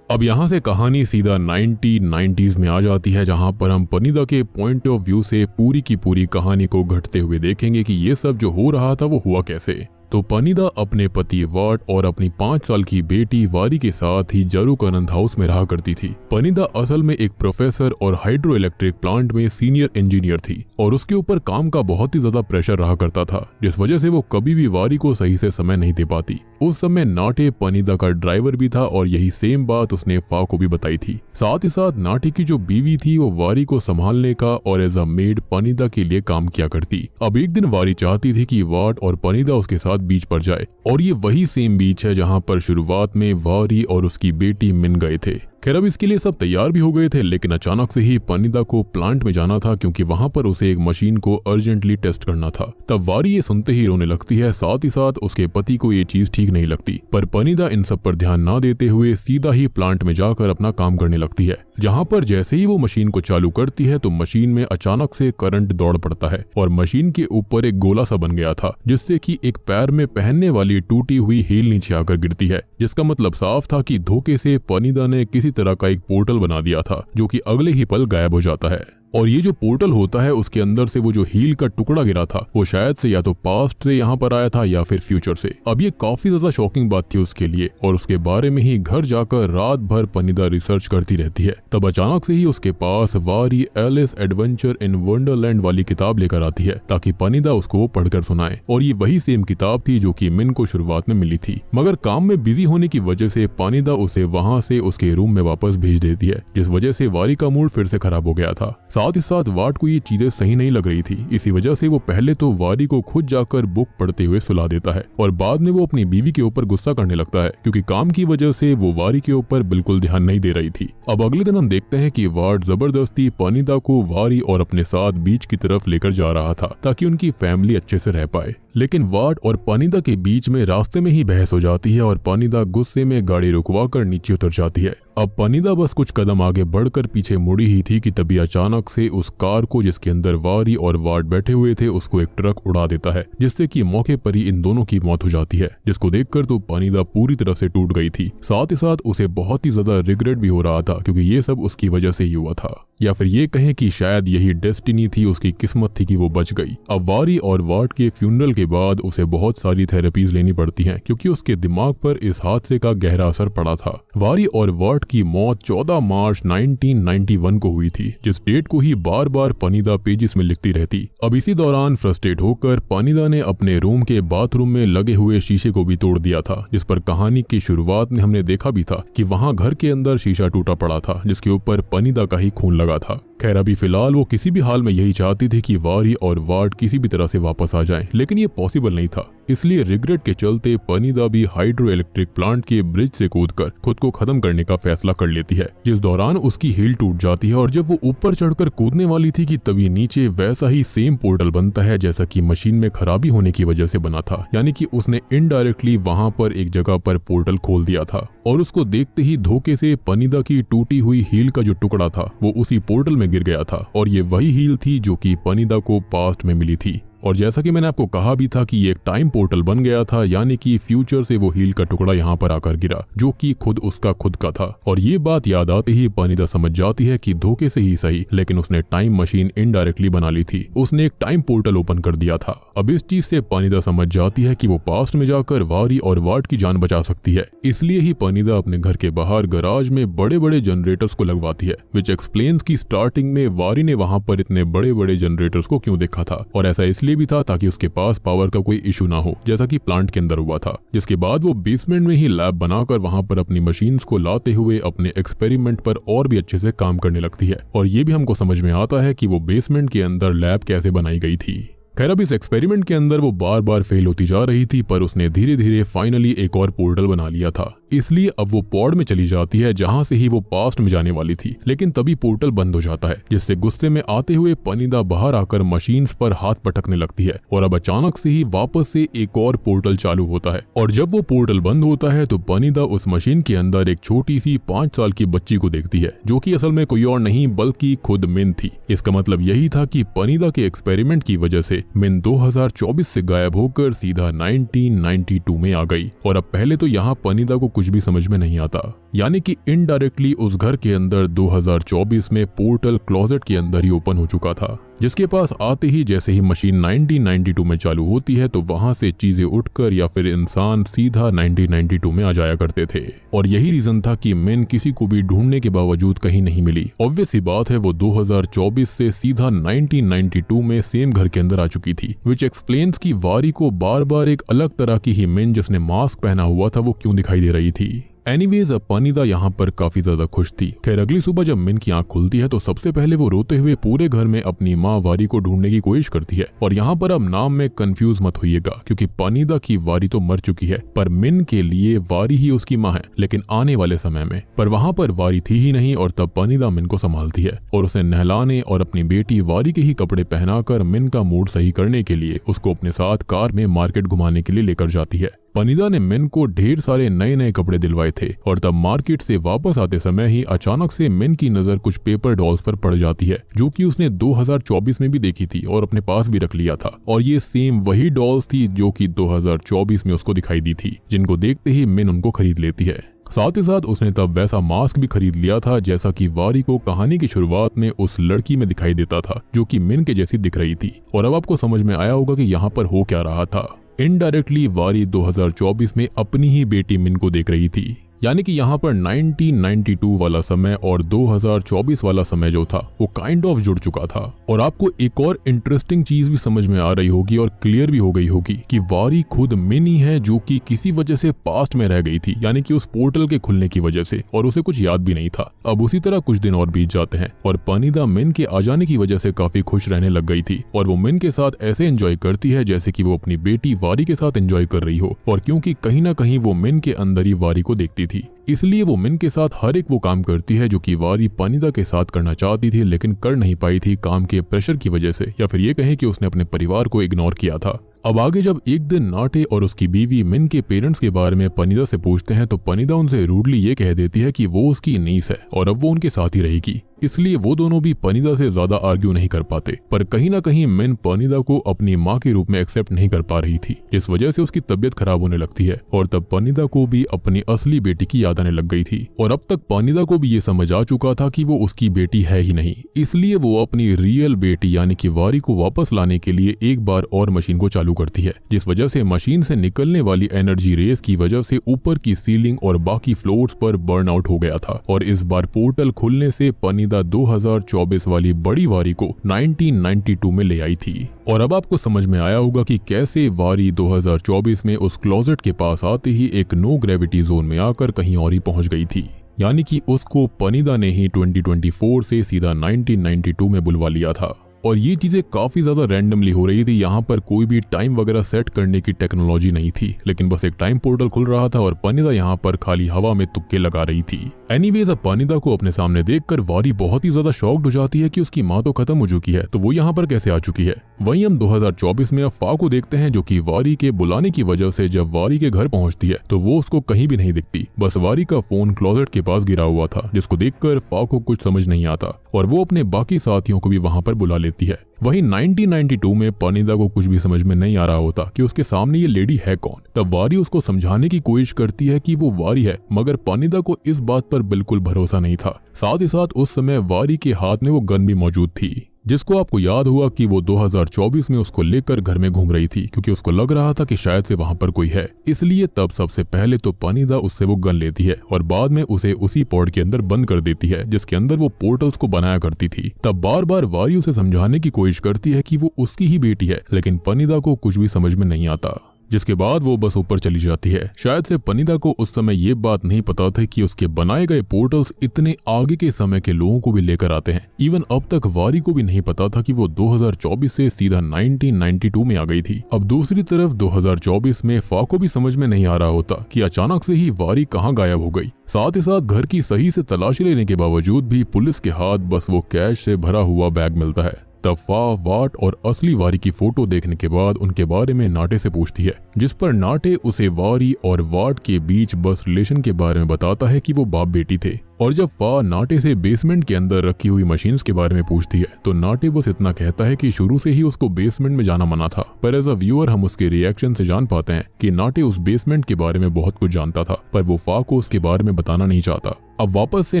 अब यहाँ से कहानी सीधा 1990s में आ जाती है, जहाँ पर हम पनीदा के पॉइंट ऑफ व्यू से पूरी की पूरी कहानी को घटते हुए देखेंगे कि ये सब जो हो रहा था वो हुआ कैसे। तो पनीदा अपने पति वाट और अपनी 5 साल की बेटी वारी के साथ ही जारूक अनंत हाउस में रहा करती थी। पनीदा असल में एक प्रोफेसर और हाइड्रो इलेक्ट्रिक प्लांट में सीनियर इंजीनियर थी और उसके ऊपर काम का बहुत ही ज्यादा प्रेशर रहा करता था, जिस वजह से वो कभी भी वारी को सही से समय नहीं दे पाती। उस समय नाटे पनीदा का ड्राइवर भी था और यही सेम बात उसने फा को भी बताई थी। साथ ही साथ नाटे की जो बीवी थी वो वारी को संभालने का और एज अ मेड पनीदा के लिए काम किया करती। अब एक दिन वारी चाहती थी कि वाट और पनीदा उसके साथ बीच पर जाए और ये वही सेम बीच है जहाँ पर शुरुआत में वारी और उसकी बेटी मिन गए थे। खैर अब इसके लिए सब तैयार भी हो गए थे, लेकिन अचानक से ही पनिदा को प्लांट में जाना था क्योंकि वहां पर उसे एक मशीन को अर्जेंटली टेस्ट करना था। तब वारी ये सुनते ही रोने लगती है, साथ ही साथ उसके पति को ये चीज ठीक नहीं लगती। पर पनिदा इन सब पर ध्यान ना देते हुए सीधा ही प्लांट में जाकर अपना काम करने लगती है, जहां पर जैसे ही वो मशीन को चालू करती है तो मशीन में अचानक से करंट दौड़ पड़ता है और मशीन के ऊपर एक गोला सा बन गया था, जिससे कि एक पैर में पहनने वाली टूटी हुई हील नीचे आकर गिरती है, जिसका मतलब साफ था कि धोखे से पनिदा ने किसी तरह का एक पोर्टल बना दिया था, जो कि अगले ही पल गायब हो जाता है। और ये जो पोर्टल होता है उसके अंदर से वो जो हील का टुकड़ा गिरा था वो शायद से या तो पास्ट से यहाँ पर आया था या फिर फ्यूचर से। अब ये काफी ज्यादा शॉकिंग बात थी उसके लिए, और उसके बारे में ही घर जाकर रात भर पनिदा रिसर्च करती रहती है। तब अचानक से ही उसके पास वारी एलिस एडवेंचर इन वंडरलैंड वाली किताब लेकर आती है ताकि पनिदा उसको पढ़कर सुनाए। और ये वही सेम किताब थी जो कि मिन को शुरुआत में मिली थी, मगर काम में बिजी होने की वजह से पनिदा उसे वहाँ से उसके रूम में वापस भेज देती है, जिस वजह से वारी का मूड फिर से खराब हो गया था। साथ ही साथ वाट को ये चीजें सही नहीं लग रही थी, इसी वजह से वो पहले तो वारी को खुद जाकर बुक पढ़ते हुए सुला देता है और बाद में वो अपनी बीवी के ऊपर गुस्सा करने लगता है क्योंकि काम की वजह से वो वारी के ऊपर बिल्कुल ध्यान नहीं दे रही थी। अब अगले दिन हम देखते हैं कि वाट जबरदस्ती पनिदा को वारी और अपने साथ बीच की तरफ लेकर जा रहा था ताकि उनकी फैमिली अच्छे से रह पाए, लेकिन वाट और पनिदा के बीच में रास्ते में ही बहस हो जाती है और पनिदा गुस्से में गाड़ी रुकवा कर नीचे उतर जाती है। अब पनिदा बस कुछ कदम आगे बढ़कर पीछे मुड़ी ही थी कि तभी अचानक से उस कार को जिसके अंदर वारी और वाट बैठे हुए थे उसको एक ट्रक उड़ा देता है, जिससे कि मौके पर ही इन दोनों की मौत हो जाती है, जिसको देखकर तो पनिदा पूरी तरह से टूट गई थी। साथ ही साथ उसे बहुत ही ज्यादा रिग्रेट भी हो रहा था क्योंकि ये सब उसकी वजह से ही हुआ था, या फिर ये कहें कि शायद यही डेस्टिनी थी, उसकी किस्मत थी कि वो बच गई। अब वारी और वाट के फ्यूनरल के बाद उसे बहुत सारी थेरेपीज लेनी पड़ती हैं क्योंकि उसके दिमाग पर इस हादसे का गहरा असर पड़ा था। वारी और वाट की मौत 14 मार्च 1991 को हुई थी, जिस डेट को ही बार बार पनिदा पेजेस में लिखती रहती। अब इसी दौरान फ्रस्ट्रेट होकर पनिदा ने अपने रूम के बाथरूम में लगे हुए शीशे को भी तोड़ दिया था, जिस पर कहानी की शुरुआत में हमने देखा भी था कि वहां घर के अंदर शीशा टूटा पड़ा था जिसके ऊपर पनिदा का ही खून लगा था। खैर अभी फिलहाल वो किसी भी हाल में यही चाहती थी कि वारी और वाट किसी भी तरह से वापस आ जाएं, लेकिन ये पॉसिबल नहीं था। इसलिए रिग्रेट के चलते पनिदा भी हाइड्रो इलेक्ट्रिक प्लांट के ब्रिज से कूदकर खुद को खत्म करने का फैसला कर लेती है, जिस दौरान उसकी हील टूट जाती है और जब वो ऊपर चढ़कर कूदने वाली थी कि तभी नीचे वैसा ही सेम पोर्टल बनता है जैसा कि मशीन में खराबी होने की वजह से बना था, यानी कि उसने इनडायरेक्टली वहां पर एक जगह पर पोर्टल खोल दिया था। और उसको देखते ही धोखे से पनिदा की टूटी हुई हील का जो टुकड़ा था वो उसी पोर्टल में गिर गया था, और ये वही हील थी जो कि पनिदा को पास्ट में मिली थी। और जैसा कि मैंने आपको कहा भी था कि ये एक टाइम पोर्टल बन गया था, यानी कि फ्यूचर से वो हील का टुकड़ा यहाँ पर आकर गिरा जो कि खुद उसका खुद का था। और ये बात याद आते ही पनिदा समझ जाती है कि धोखे से ही सही, लेकिन उसने टाइम मशीन इनडायरेक्टली बना ली थी, उसने एक टाइम पोर्टल ओपन कर दिया था। अब इस चीज से पनिदा समझ जाती है कि वो पास्ट में जाकर वारी और वाट की जान बचा सकती है। इसलिए ही पनिदा अपने घर के बाहर गराज में बड़े बड़े जनरेटर्स को लगवाती है, विच एक्सप्लेन्स की स्टार्टिंग में वारी ने वहां पर इतने बड़े बड़े जनरेटर्स को क्यों देखा था, और ऐसा इसलिए भी था ताकि उसके पास पावर का कोई इशू ना हो, जैसा कि प्लांट के अंदर हुआ था। जिसके बाद वो बेसमेंट में ही लैब बनाकर वहां पर अपनी मशीन्स को लाते हुए अपने एक्सपेरिमेंट पर और भी अच्छे से काम करने लगती है। और ये भी हमको समझ में आता है कि वो बेसमेंट के अंदर लैब कैसे बनाई गई थी। खैर अब इस एक्सपेरिमेंट के अंदर वो बार बार फेल होती जा रही थी, पर उसने धीरे धीरे फाइनली एक और पोर्टल बना लिया था। इसलिए अब वो पॉड में चली जाती है जहां से ही वो पास्ट में जाने वाली थी, लेकिन तभी पोर्टल बंद हो जाता है, जिससे गुस्से में आते हुए पनिदा बाहर आकर मशीन्स पर हाथ पटकने लगती है। और अब अचानक से ही वापस से एक और पोर्टल चालू होता है, और जब वो पोर्टल बंद होता है तो पनिदा उस मशीन के अंदर एक छोटी सी 5 साल की बच्ची को देखती है, जो कि असल में कोई और नहीं बल्कि खुद मिन थी। इसका मतलब यही था कि पनिदा के एक्सपेरिमेंट की वजह से मिन 2024 से गायब होकर सीधा 1992 में आ गई। और अब पहले तो यहाँ पनिदा को कुछ भी समझ में नहीं आता, यानी कि इनडायरेक्टली उस घर के अंदर 2024 में पोर्टल क्लोजेट के अंदर ही ओपन हो चुका था, जिसके पास आते ही जैसे ही मशीन 1992 में चालू होती है तो वहां से चीजें उठकर या फिर इंसान सीधा 1992 में आ जाया करते थे। और यही रीजन था कि मिन किसी को भी ढूंढने के बावजूद कहीं नहीं मिली। ऑब्वियस सी बात है वो 2024 से सीधा 1992 में सेम घर के अंदर आ चुकी थी, विच एक्सप्लेन्स की वारी को बार बार एक अलग तरह की ही मिन जिसने मास्क पहना हुआ था वो क्यों दिखाई दे रही थी। एनीवेज अब पनीदा यहाँ पर काफी ज्यादा खुश थी। खैर अगली सुबह जब मिन की आंख खुलती है तो सबसे पहले वो रोते हुए पूरे घर में अपनी माँ वारी को ढूंढने की कोशिश करती है। और यहाँ पर अब नाम में कंफ्यूज मत होइएगा, क्योंकि पनीदा की वारी तो मर चुकी है, पर मिन के लिए वारी ही उसकी माँ है, लेकिन आने वाले समय में। पर वहाँ पर वारी थी ही नहीं और तब पनीदा मिन को संभालती है और उसे नहलाने और अपनी बेटी वारी के ही कपड़े पहनाकर मिन का मूड सही करने के लिए उसको अपने साथ कार में मार्केट घुमाने के लिए लेकर जाती है। पनीदा ने मिन को ढेर सारे नए नए कपड़े दिलवाए थे और तब मार्केट से वापस आते समय ही अचानक से मिन की नजर कुछ पेपर डॉल्स पर पड़ जाती है, जो कि उसने 2024 में भी देखी थी और अपने पास भी रख लिया था। और ये सेम वही डॉल्स थी जो कि 2024 में उसको दिखाई दी थी, जिनको देखते ही मिन उनको खरीद लेती है। साथ ही साथ उसने तब वैसा मास्क भी खरीद लिया था जैसा कि वारी को कहानी की शुरुआत में उस लड़की में दिखाई देता था, जो कि मिन के जैसी दिख रही थी। और अब आपको समझ में आया होगा कि यहाँ पर हो क्या रहा था। इनडायरेक्टली वारी 2024 में अपनी ही बेटी मिन को देख रही थी, यानी कि यहाँ पर 1992 वाला समय और 2024 वाला समय जो था वो काइंड ऑफ जुड़ चुका था। और आपको एक और इंटरेस्टिंग चीज भी समझ में आ रही होगी और क्लियर भी हो गई होगी कि वारी खुद मिन ही है, जो कि किसी वजह से पास्ट में रह गई थी, यानी कि उस पोर्टल के खुलने की वजह से, और उसे कुछ याद भी नहीं था। अब उसी तरह कुछ दिन और बीत जाते हैं और पनीदा मिन के आ जाने की वजह से काफी खुश रहने लग गई थी और वो मिन के साथ ऐसे एंजॉय करती है जैसे कि वो अपनी बेटी वारी के साथ एंजॉय कर रही हो। और क्योंकि कहीं ना कहीं वो मिन के अंदर ही वारी को देखती थी, इसलिए वो मिन के साथ हर एक वो काम करती है जो कि वारी पनीदा के साथ करना चाहती थी, लेकिन कर नहीं पाई थी काम के प्रेशर की वजह से, या फिर ये कहें कि उसने अपने परिवार को इग्नोर किया था। अब आगे जब एक दिन नाटे और उसकी बीवी मिन के पेरेंट्स के बारे में पनीदा से पूछते हैं तो पनीदा उनसे रूडली ये कह देती है कि वो उसकी नीस है और अब वो उनके साथ ही रहेगी। इसलिए वो दोनों भी पनीदा से ज्यादा आर्ग्यू नहीं कर पाते। पर कहीं ना कहीं मिन पनीदा को अपनी माँ के रूप में एक्सेप्ट नहीं कर पा रही थी, इस वजह से उसकी तबीयत खराब होने लगती है और तब पनीदा को भी अपनी असली बेटी की याद आने लग गई थी। और अब तक पनीदा को भी ये समझ आ चुका था कि वो उसकी बेटी है ही नहीं, इसलिए वो अपनी रियल बेटी यानी कि वारी को वापस लाने के लिए एक बार और मशीन को चालू करती है, जिस वजह से मशीन से निकलने वाली एनर्जी रेस की वजह से ऊपर की सीलिंग और बाकी फ्लोर्स पर बर्न आउट हो गया था। और इस बार पोर्टल खुलने से पनीदा 2024 वाली बड़ी वारी को 1992 में ले आई थी। और अब आपको समझ में आया होगा कि कैसे वारी 2024 में उस क्लोजेट के पास आते ही एक नो ग्रेविटी जोन में आकर कहीं और ही पहुंच गई थी, यानी कि उसको पनीदा ने ही 2024 से सीधा 1992 में बुलवा लिया था। और ये चीजें काफी ज्यादा रैंडमली हो रही थी, यहाँ पर कोई भी टाइम वगैरह सेट करने की टेक्नोलॉजी नहीं थी, लेकिन बस एक टाइम पोर्टल खुल रहा था और पनीदा यहाँ पर खाली हवा में तुक्के लगा रही थी। एनीवेज अब पनीदा को अपने सामने देखकर वारी बहुत ही ज्यादा शॉक्ड हो जाती है कि उसकी माँ तो खत्म हो चुकी है, तो वो यहाँ पर कैसे आ चुकी है। वहीं हम 2024 में अब फा को देखते हैं, जो कि वारी के बुलाने की वजह से जब वारी के घर पहुंचती है तो वो उसको कहीं भी नहीं दिखती, बस वारी का फोन क्लोजेट के पास गिरा हुआ था, जिसको देखकर फा को कुछ समझ नहीं आता और वो अपने बाकी साथियों को भी वहां पर बुला लेती है। वहीं 1992 में पनीदा को कुछ भी समझ में नहीं आ रहा होता कि उसके सामने ये लेडी है कौन। तब वारी उसको समझाने की कोशिश करती है कि वो वारी है, मगर पनीदा को इस बात पर बिल्कुल भरोसा नहीं था। साथ ही साथ उस समय वारी के हाथ में वो गन भी मौजूद थी, जिसको आपको याद हुआ कि वो 2024 में उसको लेकर घर में घूम रही थी, क्योंकि उसको लग रहा था कि शायद से वहां पर कोई है। इसलिए तब सबसे पहले तो पनीदा उससे वो गन लेती है और बाद में उसे उसी पॉड के अंदर बंद कर देती है जिसके अंदर वो पोर्टल्स को बनाया करती थी। तब बार बार वारी उसे समझाने की कोशिश करती है कि वो उसकी ही बेटी है, लेकिन पनीदा को कुछ भी समझ में नहीं आता, जिसके बाद वो बस ऊपर चली जाती है। शायद से पनीदा को उस समय ये बात नहीं पता था कि उसके बनाए गए पोर्टल्स इतने आगे के समय के लोगों को भी लेकर आते हैं। इवन अब तक वारी को भी नहीं पता था कि वो 2024 से सीधा 1992 में आ गई थी। अब दूसरी तरफ 2024 में फा को भी समझ में नहीं आ रहा होता कि अचानक से ही वारी कहाँ गायब हो गई। साथ ही साथ घर की सही से तलाशी लेने के बावजूद भी पुलिस के हाथ बस वो कैश से भरा हुआ बैग मिलता है। तब फा वाट और असली वारी की फोटो देखने के बाद उनके बारे में नाटे से पूछती है, जिस पर नाटे उसे वारी और वाट के बीच बस रिलेशन के बारे में बताता है कि वो बाप बेटी थे। और जब फा नाटे से बेसमेंट के अंदर रखी हुई मशीन्स के बारे में पूछती है तो नाटे बस इतना कहता है कि शुरू से ही उसको बेसमेंट में जाना मना था। पर एज अ व्यूअर हम उसके रिएक्शन से जान पाते हैं कि नाटे उस बेसमेंट के बारे में बहुत कुछ जानता था, पर वो फा को उसके बारे में बताना नहीं चाहता। अब वापस से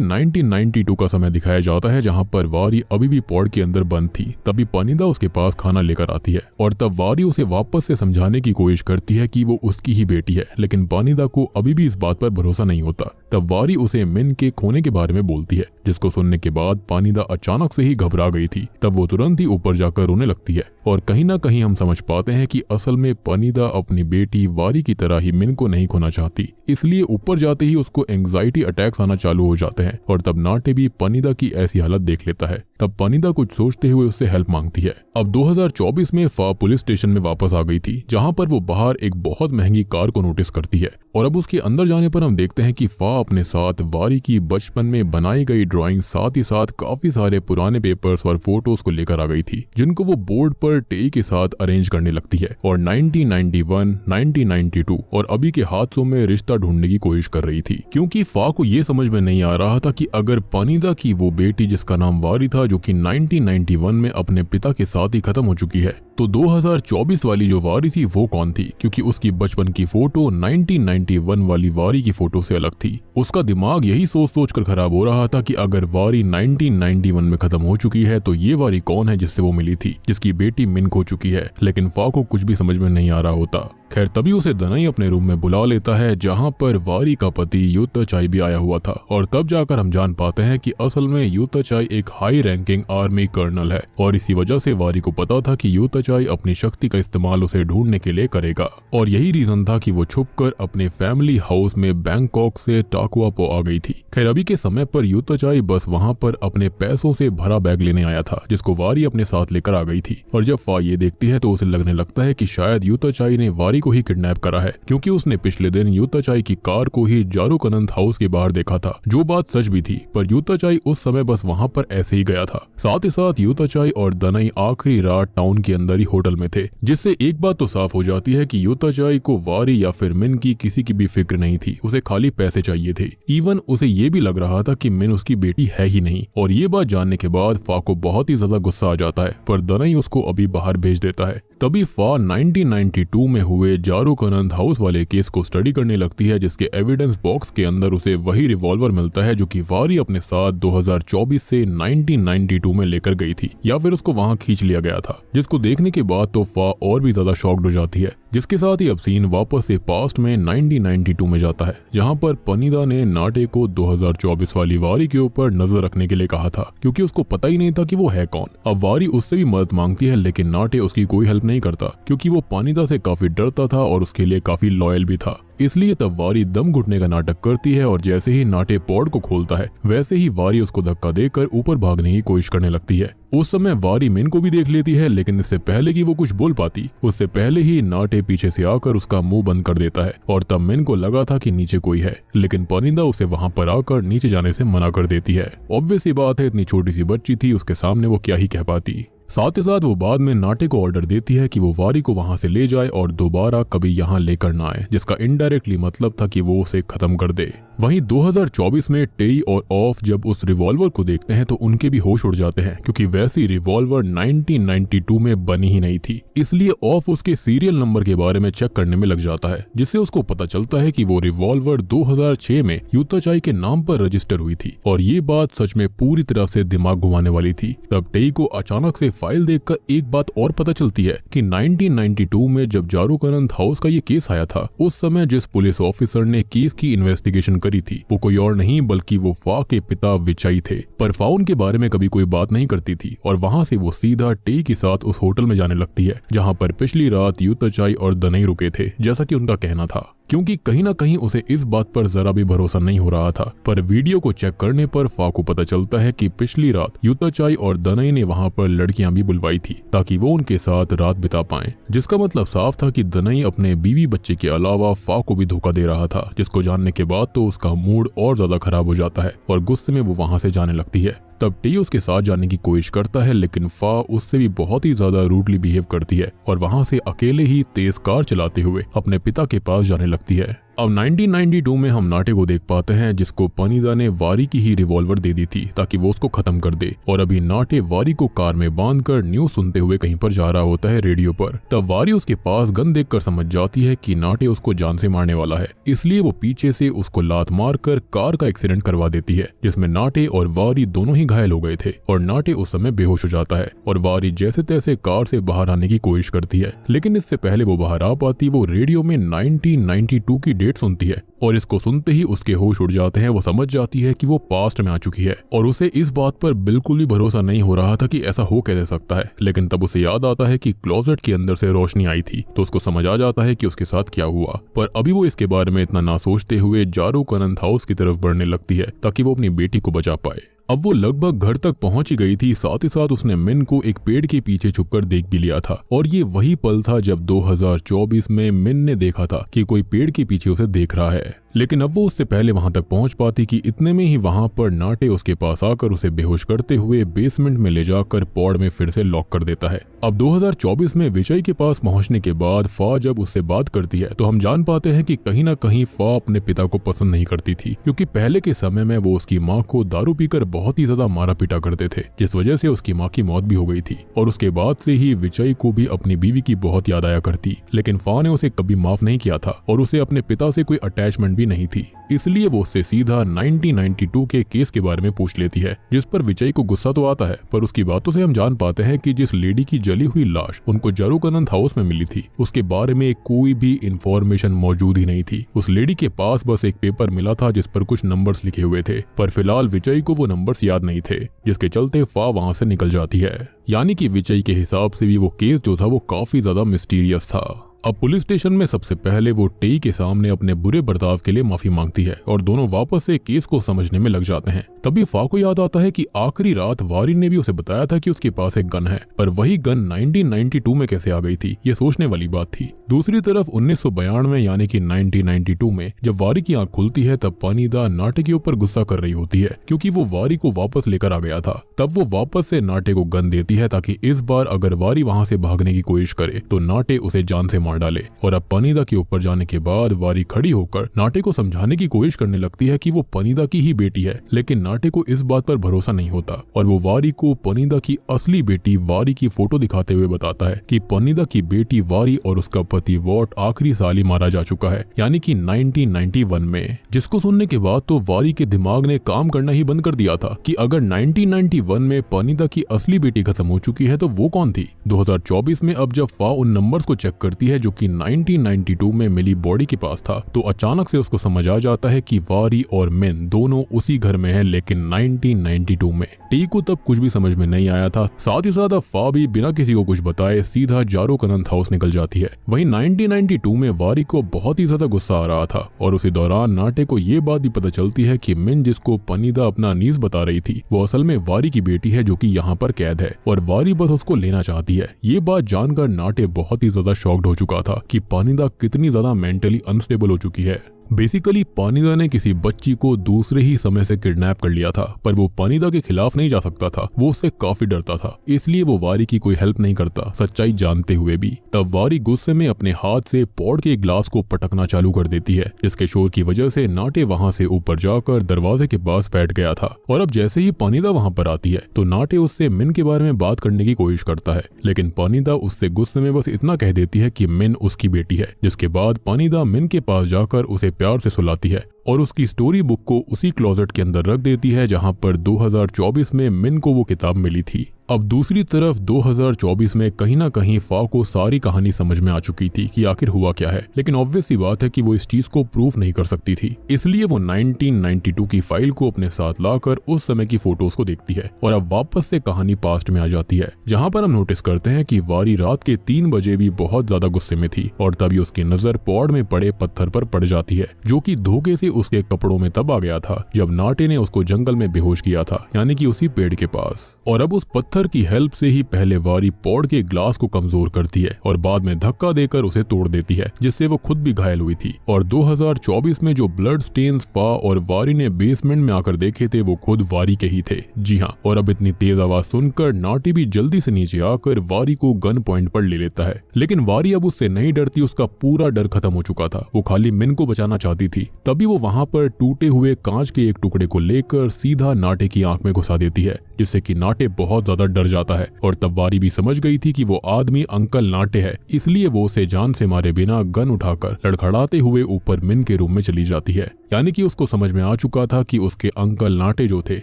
1992 का समय दिखाया जाता है, जहां पर वारी अभी भी पॉड के अंदर बंद थी। तभी पनिदा उसके पास खाना लेकर आती है और तब वारी उसे वापस से समझाने की कोशिश करती है कि वो उसकी ही बेटी है, लेकिन पनिदा को अभी भी इस बात पर भरोसा नहीं होता। तब वारी उसे मिन के खोने के बारे में बोलती है, जिसको सुनने के बाद पनिदा अचानक से ही घबरा गई थी। तब वो तुरंत ही ऊपर जाकर रोने लगती है और कहीं ना कहीं हम समझ पाते हैं कि असल में पनिदा अपनी बेटी वारी की तरह ही मिन को नहीं खोना चाहती, इसलिए ऊपर जाते ही उसको एंग्जाइटी अटैक्स आना चालू हो जाते हैं और तब नाटे भी पनिदा की ऐसी हालत देख लेता है। तब पनिदा कुछ सोचते हुए उससे हेल्प मांगती है। अब 2024 में फा पुलिस स्टेशन में वापस आ गई थी, जहां पर वो बाहर एक बहुत महंगी कार को नोटिस करती है और अब उसके अंदर जाने पर हम देखते हैं कि फा अपने साथ वारी की बचपन में बनाई गई ड्राइंग, साथ ही साथ काफी सारे पुराने पेपर्स और फोटोज को लेकर आ गई थी, जिनको वो बोर्ड पर टेई के साथ अरेंज करने लगती है और 1991, 1992 और अभी के हादसों में रिश्ता ढूंढने की कोशिश कर रही थी, क्योंकि फा को ये समझ में नहीं आ रहा था कि अगर पनिदा की वो बेटी जिसका नाम वारी था, जो कि 1991 में अपने पिता के साथ ही खत्म हो चुकी है, तो 2024 वाली जो वारी थी वो कौन थी, क्योंकि उसकी बचपन की फोटो 1991 वाली वारी की फोटो से अलग थी। उसका दिमाग यही सोच सोच कर खराब हो रहा था कि अगर वारी 1991 में खत्म हो चुकी है तो ये वारी कौन है जिससे वो मिली थी, जिसकी बेटी मिन खो चुकी है। लेकिन फा को कुछ भी समझ में नहीं आ रहा होता। खैर तभी उसे दनाई अपने रूम में बुला लेता है, जहां पर वारी का पति यूताचाई भी आया हुआ था और तब जाकर हम जान पाते हैं कि असल में यूताचाई एक हाई रैंकिंग आर्मी कर्नल है और इसी वजह से वारी को पता था कि यूताचाई अपनी शक्ति का इस्तेमाल उसे ढूंढने के लिए करेगा और यही रीजन था कि वो छुपकर अपने फैमिली हाउस में बैंकॉक से टाकुआपो आ गई थी। खैर अभी के समय पर यूताचाई बस वहां पर अपने पैसों से भरा बैग लेने आया था, जिसको वारी अपने साथ लेकर आ गई थी और जब फा ये देखती है तो उसे लगने लगता है कि शायद यूताचाई ने वारी को ही किडनैप करा है, क्योंकि उसने पिछले दिन यूताचाई की कार को ही जारुकनंत हाउस के बाहर देखा था, जो बात सच भी थी। पर यूताचाई उस समय बस वहां पर ऐसे ही गया था। साथ ही साथ यूताचाई और दनाई आखिरी रात टाउन के अंदर ही होटल में थे, जिससे एक बात तो साफ हो जाती है कि यूताचाई को वारी या फिर मिन की किसी की भी फिक्र नहीं थी, उसे खाली पैसे चाहिए थे। इवन उसे ये भी लग रहा था कि मिन उसकी बेटी है ही नहीं और ये बात जानने के बाद फा को बहुत ही ज्यादा गुस्सा आ जाता है, पर दनाई उसको अभी बाहर भेज देता है। तभी फा 1992 में हुए जारुकनंत हाउस वाले केस को स्टडी करने लगती है, जिसके एविडेंस बॉक्स के अंदर उसे वही रिवॉल्वर मिलता है जो कि वारी अपने साथ 2024 से 1992 में लेकर गई थी, या फिर उसको वहां खींच लिया गया था, जिसको देखने के बाद तो फा और भी ज्यादा शॉक्ड हो जाती है। जिसके साथ ही अब सीन वापस से पास्ट में 1992 में जाता है, जहां पर पनिदा ने नाटे को 2024 वाली वारी के ऊपर नजर रखने के लिए कहा था, क्योंकि उसको पता ही नहीं था कि वो है कौन। अब वारी उससे भी मदद मांगती है, लेकिन नाटे उसकी कोई हेल्प नहीं करता, क्योंकि वो पनिदा से काफी डरता था और उसके लिए काफी लॉयल भी था। इसलिए तब वारी दम घुटने का नाटक करती है और जैसे ही नाटे पॉड को खोलता है, वैसे ही वारी उसको धक्का देकर ऊपर भागने की कोशिश करने लगती है। उस समय वारी मिन को भी देख लेती है, लेकिन इससे पहले कि वो कुछ बोल पाती, उससे पहले ही नाटे पीछे से आकर उसका मुंह बंद कर देता है और तब मिन को लगा था कि नीचे कोई है, लेकिन पनिदा उसे वहां पर आकर नीचे जाने से मना कर देती है। ऑब्वियस ही बात है, इतनी छोटी सी बच्ची थी, उसके सामने वो क्या ही कह पाती। साथ ही साथ वो बाद में नाटे को ऑर्डर देती है कि वो वारी को वहां से ले जाए और दोबारा कभी यहाँ लेकर ना आए, जिसका इनडायरेक्टली मतलब था कि वो उसे खत्म कर दे। वहीं 2024 में टेई और ऑफ जब उस रिवॉल्वर को देखते हैं तो उनके भी होश उड़ जाते हैं, क्योंकि वैसी रिवॉल्वर 1992 में बनी ही नहीं थी। इसलिए ऑफ उसके सीरियल नंबर के बारे में चेक करने में लग जाता है, जिससे उसको पता चलता है कि वो रिवॉल्वर 2006 में यूताचाई के नाम पर रजिस्टर हुई थी और ये बात सच में पूरी तरह से दिमाग घुमाने वाली थी। तब टेई को अचानक से फाइल देखकर एक बात और पता चलती है कि 1992 में जब जारुकनंत हाउस का ये केस आया था, उस समय जिस पुलिस ऑफिसर ने केस की इन्वेस्टिगेशन करी थी वो कोई और नहीं बल्कि वो फा के पिता विचाई थे। पर फा उनके बारे में कभी कोई बात नहीं करती थी और वहां से वो सीधा टेई के साथ उस होटल में जाने लगती है, जहां पर पिछली रात यूताचाई और दनाई रुके थे, जैसा कि उनका कहना था, क्योंकि कहीं ना कहीं उसे इस बात पर जरा भी भरोसा नहीं हो रहा था। पर वीडियो को चेक करने पर फा को पता चलता है कि पिछली रात यूताचाई और दनाई ने वहां पर लड़कियां भी बुलवाई थी ताकि वो उनके साथ रात बिता पाएं, जिसका मतलब साफ था कि दनाई अपने बीवी बच्चे के अलावा फा को भी धोखा दे रहा था, जिसको जानने के बाद तो उसका मूड और ज्यादा खराब हो जाता है और गुस्से में वो वहां से जाने लगती है। तब टी उसके साथ जाने की कोशिश करता है, लेकिन फा उससे भी बहुत ही ज्यादा रूडली बिहेव करती है और वहां से अकेले ही तेज कार चलाते हुए अपने पिता के पास जाने लगती है। अब 1992 में हम नाटे को देख पाते हैं जिसको पनीदा ने वारी की ही रिवॉल्वर दे दी थी ताकि वो उसको खत्म कर दे। और अभी नाटे वारी को कार में बांधकर न्यूज सुनते हुए कहीं पर जा रहा होता है रेडियो पर। तब वारी उसके पास गन देखकर समझ जाती है कि नाटे उसको जान से मारने वाला है, इसलिए वो पीछे से उसको लात मारकर कार का एक्सीडेंट करवा देती है, जिसमें नाटे और वारी दोनों ही घायल हो गए थे। और नाटे उस समय बेहोश हो जाता है और वारी जैसे तैसे कार से बाहर आने की कोशिश करती है, लेकिन इससे पहले वो बाहर आ पाती वो रेडियो में 1992 की डेट सुनती है। और इसको सुनते ही उसके होश उड़ जाते हैं। वो समझ जाती है कि वो पास्ट में आ चुकी है और उसे इस बात पर बिल्कुल भी भरोसा नहीं हो रहा था कि ऐसा हो कैसे सकता है। लेकिन तब उसे याद आता है कि क्लोजेट के अंदर से रोशनी आई थी, तो उसको समझ आ जाता है कि उसके साथ क्या हुआ। पर अभी वो इसके बारे में इतना ना सोचते हुए जारूक अनंत हाउस की तरफ बढ़ने लगती है ताकि वो अपनी बेटी को बचा पाए। अब वो लगभग घर तक पहुंच ही गई थी, साथ ही साथ उसने मिन को एक पेड़ के पीछे छुपकर देख भी लिया था। और ये वही पल था जब 2024 में मिन ने देखा था कि कोई पेड़ के पीछे उसे देख रहा है। लेकिन अब वो उससे पहले वहां तक पहुंच पाती कि इतने में ही वहां पर नाटे उसके पास आकर उसे बेहोश करते हुए बेसमेंट में ले जाकर पॉड में फिर से लॉक कर देता है। अब 2024 में विजय के पास पहुंचने के बाद फा जब उससे बात करती है तो हम जान पाते हैं कि कहीं ना कहीं फा अपने पिता को पसंद नहीं करती थी, क्योंकि पहले के समय में वो उसकी माँ को दारू पीकर बहुत ही ज्यादा मारा पीटा करते थे, जिस वजह से उसकी माँ की मौत भी हो गई थी। और उसके बाद से ही विजय को भी अपनी बीवी की बहुत याद आया करती, लेकिन फा ने उसे कभी माफ नहीं किया था और उसे अपने पिता से कोई अटैचमेंट भी नहीं थी। इसलिए वो उससे सीधा 1992 के केस के बारे में पूछ लेती है, जिस पर विजय को गुस्सा तो आता है, पर उसकी बातों से हम जान पाते हैं कि जिस लेडी की जली हुई लाश उनको जारूक अनंत हाउस में मिली थी उसके बारे में कोई भी इंफॉर्मेशन मौजूद ही नहीं थी। उस लेडी के पास बस एक पेपर मिला था जिस पर कुछ नंबर्स लिखे हुए थे, पर फिलहाल विजय को वो नंबर्स याद नहीं थे, जिसके चलते फा वहां से निकल जाती है। यानी कि विजय के हिसाब से भी वो केस जो था वो काफी ज्यादा मिस्टीरियस था। अब पुलिस स्टेशन में सबसे पहले वो टेई के सामने अपने बुरे बर्ताव के लिए माफी मांगती है और दोनों वापस से केस को समझने में लग जाते हैं। तभी फा को याद आता है कि आखिरी रात वारी ने भी उसे बताया था कि उसके पास एक गन है, पर वही गन 1992 में कैसे आ गई थी, ये सोचने वाली बात थी। दूसरी तरफ 1992 यानी कि 1992 में जब वारी की आंख खुलती है तब पनीदा नाटे के ऊपर गुस्सा कर रही होती है, क्योंकि वो वारी को वापस लेकर आ गया था। तब वो वापस से नाटे को गन देती है ताकि इस बार अगर वारी वहां से भागने की कोशिश करे तो नाटे उसे जान से मार डाले। और अब पनीदा के ऊपर जाने के बाद वारी खड़ी होकर नाटे को समझाने की कोशिश करने लगती है कि वो पनीदा की ही बेटी है, लेकिन नाटे को इस बात पर भरोसा नहीं होता और वो वारी को पनीदा की असली बेटी वारी की फोटो दिखाते हुए बताता है कि पनीदा की बेटी वारी और उसका पति वॉट आखिरी साल ही मारा जा चुका है, यानी कि 1991 में। जिसको सुनने के बाद तो वारी के दिमाग ने काम करना ही बंद कर दिया था कि अगर 1991 में पनीदा की असली बेटी खत्म हो चुकी है तो वो कौन थी। 2024 में अब जब फा उन नंबर्स को चेक करती है जो कि 1992 में मिली बॉडी के पास था, तो अचानक से उसको समझ आ जाता है कि वारी और मिन दोनों उसी घर में हैं, लेकिन 1992 में। टी को तब कुछ भी समझ में नहीं आया था। साथ ही साथ फा भी बिना किसी को कुछ बताए सीधा जारूक अनंत हाउस निकल जाती है। वहीं 1992 में वारी को बहुत ही ज्यादा गुस्सा आ रहा था और उसी दौरान नाटे को ये बात भी पता चलती है कि मिन जिसको पनीदा अपना नीज बता रही थी वो असल में वारी की बेटी है जो कि यहाँ पर कैद है और वारी बस उसको लेना चाहती है। ये बात जानकर नाटे बहुत ही ज्यादा शॉक्ड हो चुका था कि पनीदा कितनी ज्यादा मेंटली अनस्टेबल हो चुकी है। बेसिकली पनीदा ने किसी बच्ची को दूसरे ही समय से किडनैप कर लिया था, पर वो पनीदा के खिलाफ नहीं जा सकता था, वो उससे काफी डरता था, इसलिए वो वारी की कोई हेल्प नहीं करता सच्चाई जानते हुए भी। तब वारी गुस्से में अपने हाथ से पॉड के ग्लास को पटकना चालू कर देती है, जिसके शोर की वजह से नाटे वहां से ऊपर जाकर दरवाजे के पास बैठ गया था। और अब जैसे ही पनीदा वहां पर आती है तो नाटे उससे मिन के बारे में बात करने की कोशिश करता है, लेकिन पनीदा उससे गुस्से में बस इतना कह देती है कि मिन उसकी बेटी है। जिसके बाद पनीदा मिन के पास जाकर उसे प्यार से सुलाती है और उसकी स्टोरी बुक को उसी क्लोजेट के अंदर रख देती है जहां पर 2024 में मिन को वो किताब मिली थी। अब दूसरी तरफ 2024 में कहीं ना कहीं फा को सारी कहानी समझ में आ चुकी थी कि आखिर हुआ क्या है, लेकिन ऑब्वियस सी बात है कि वो इस चीज को प्रूफ नहीं कर सकती थी, इसलिए वो 1992 की फाइल को अपने साथ लाकर उस समय की फोटोज को देखती है और अब वापस से कहानी पास्ट में आ जाती है, जहां पर हम नोटिस करते हैं कि वारी रात के 3 बजे भी बहुत ज्यादा गुस्से में थी और तभी उसकी नजर पॉड में पड़े पत्थर पर पड़ जाती है जो कि धोखे से उसके कपड़ों में तब आ गया था जब नाटे ने उसको जंगल में बेहोश किया था, यानी कि उसी पेड़ के पास। और अब उस पत्थर की हेल्प से ही पहले वारी पॉड के ग्लास को कमजोर करती है और बाद में धक्का देकर उसे तोड़ देती है, जिससे वो खुद भी घायल हुई थी। और 2024 में जो ब्लड स्टेन्स फा और वारी ने बेसमेंट में आकर देखे थे वो खुद वारी के ही थे। जी हाँ, और अब इतनी तेज आवाज सुनकर नाटी भी जल्दी से नीचे आकर वारी को गन पॉइंट पर ले लेता है। लेकिन वारी अब उससे नहीं डरती, उसका पूरा डर खत्म हो चुका था। वो खाली मिन को बचाना चाहती थी। तभी वो वहां पर टूटे हुए कांच के एक टुकड़े को लेकर सीधा नाटे की आंख में घुसा देती है, जिससे कि नाटे बहुत ज्यादा डर जाता है। और तब वारी भी समझ गई थी कि वो आदमी अंकल नाटे है, इसलिए वो उसे जान से मारे बिना गन उठाकर लड़खड़ाते हुए ऊपर मिन के रूम में चली जाती है। यानी कि उसको समझ में आ चुका था कि उसके अंकल नाटे जो थे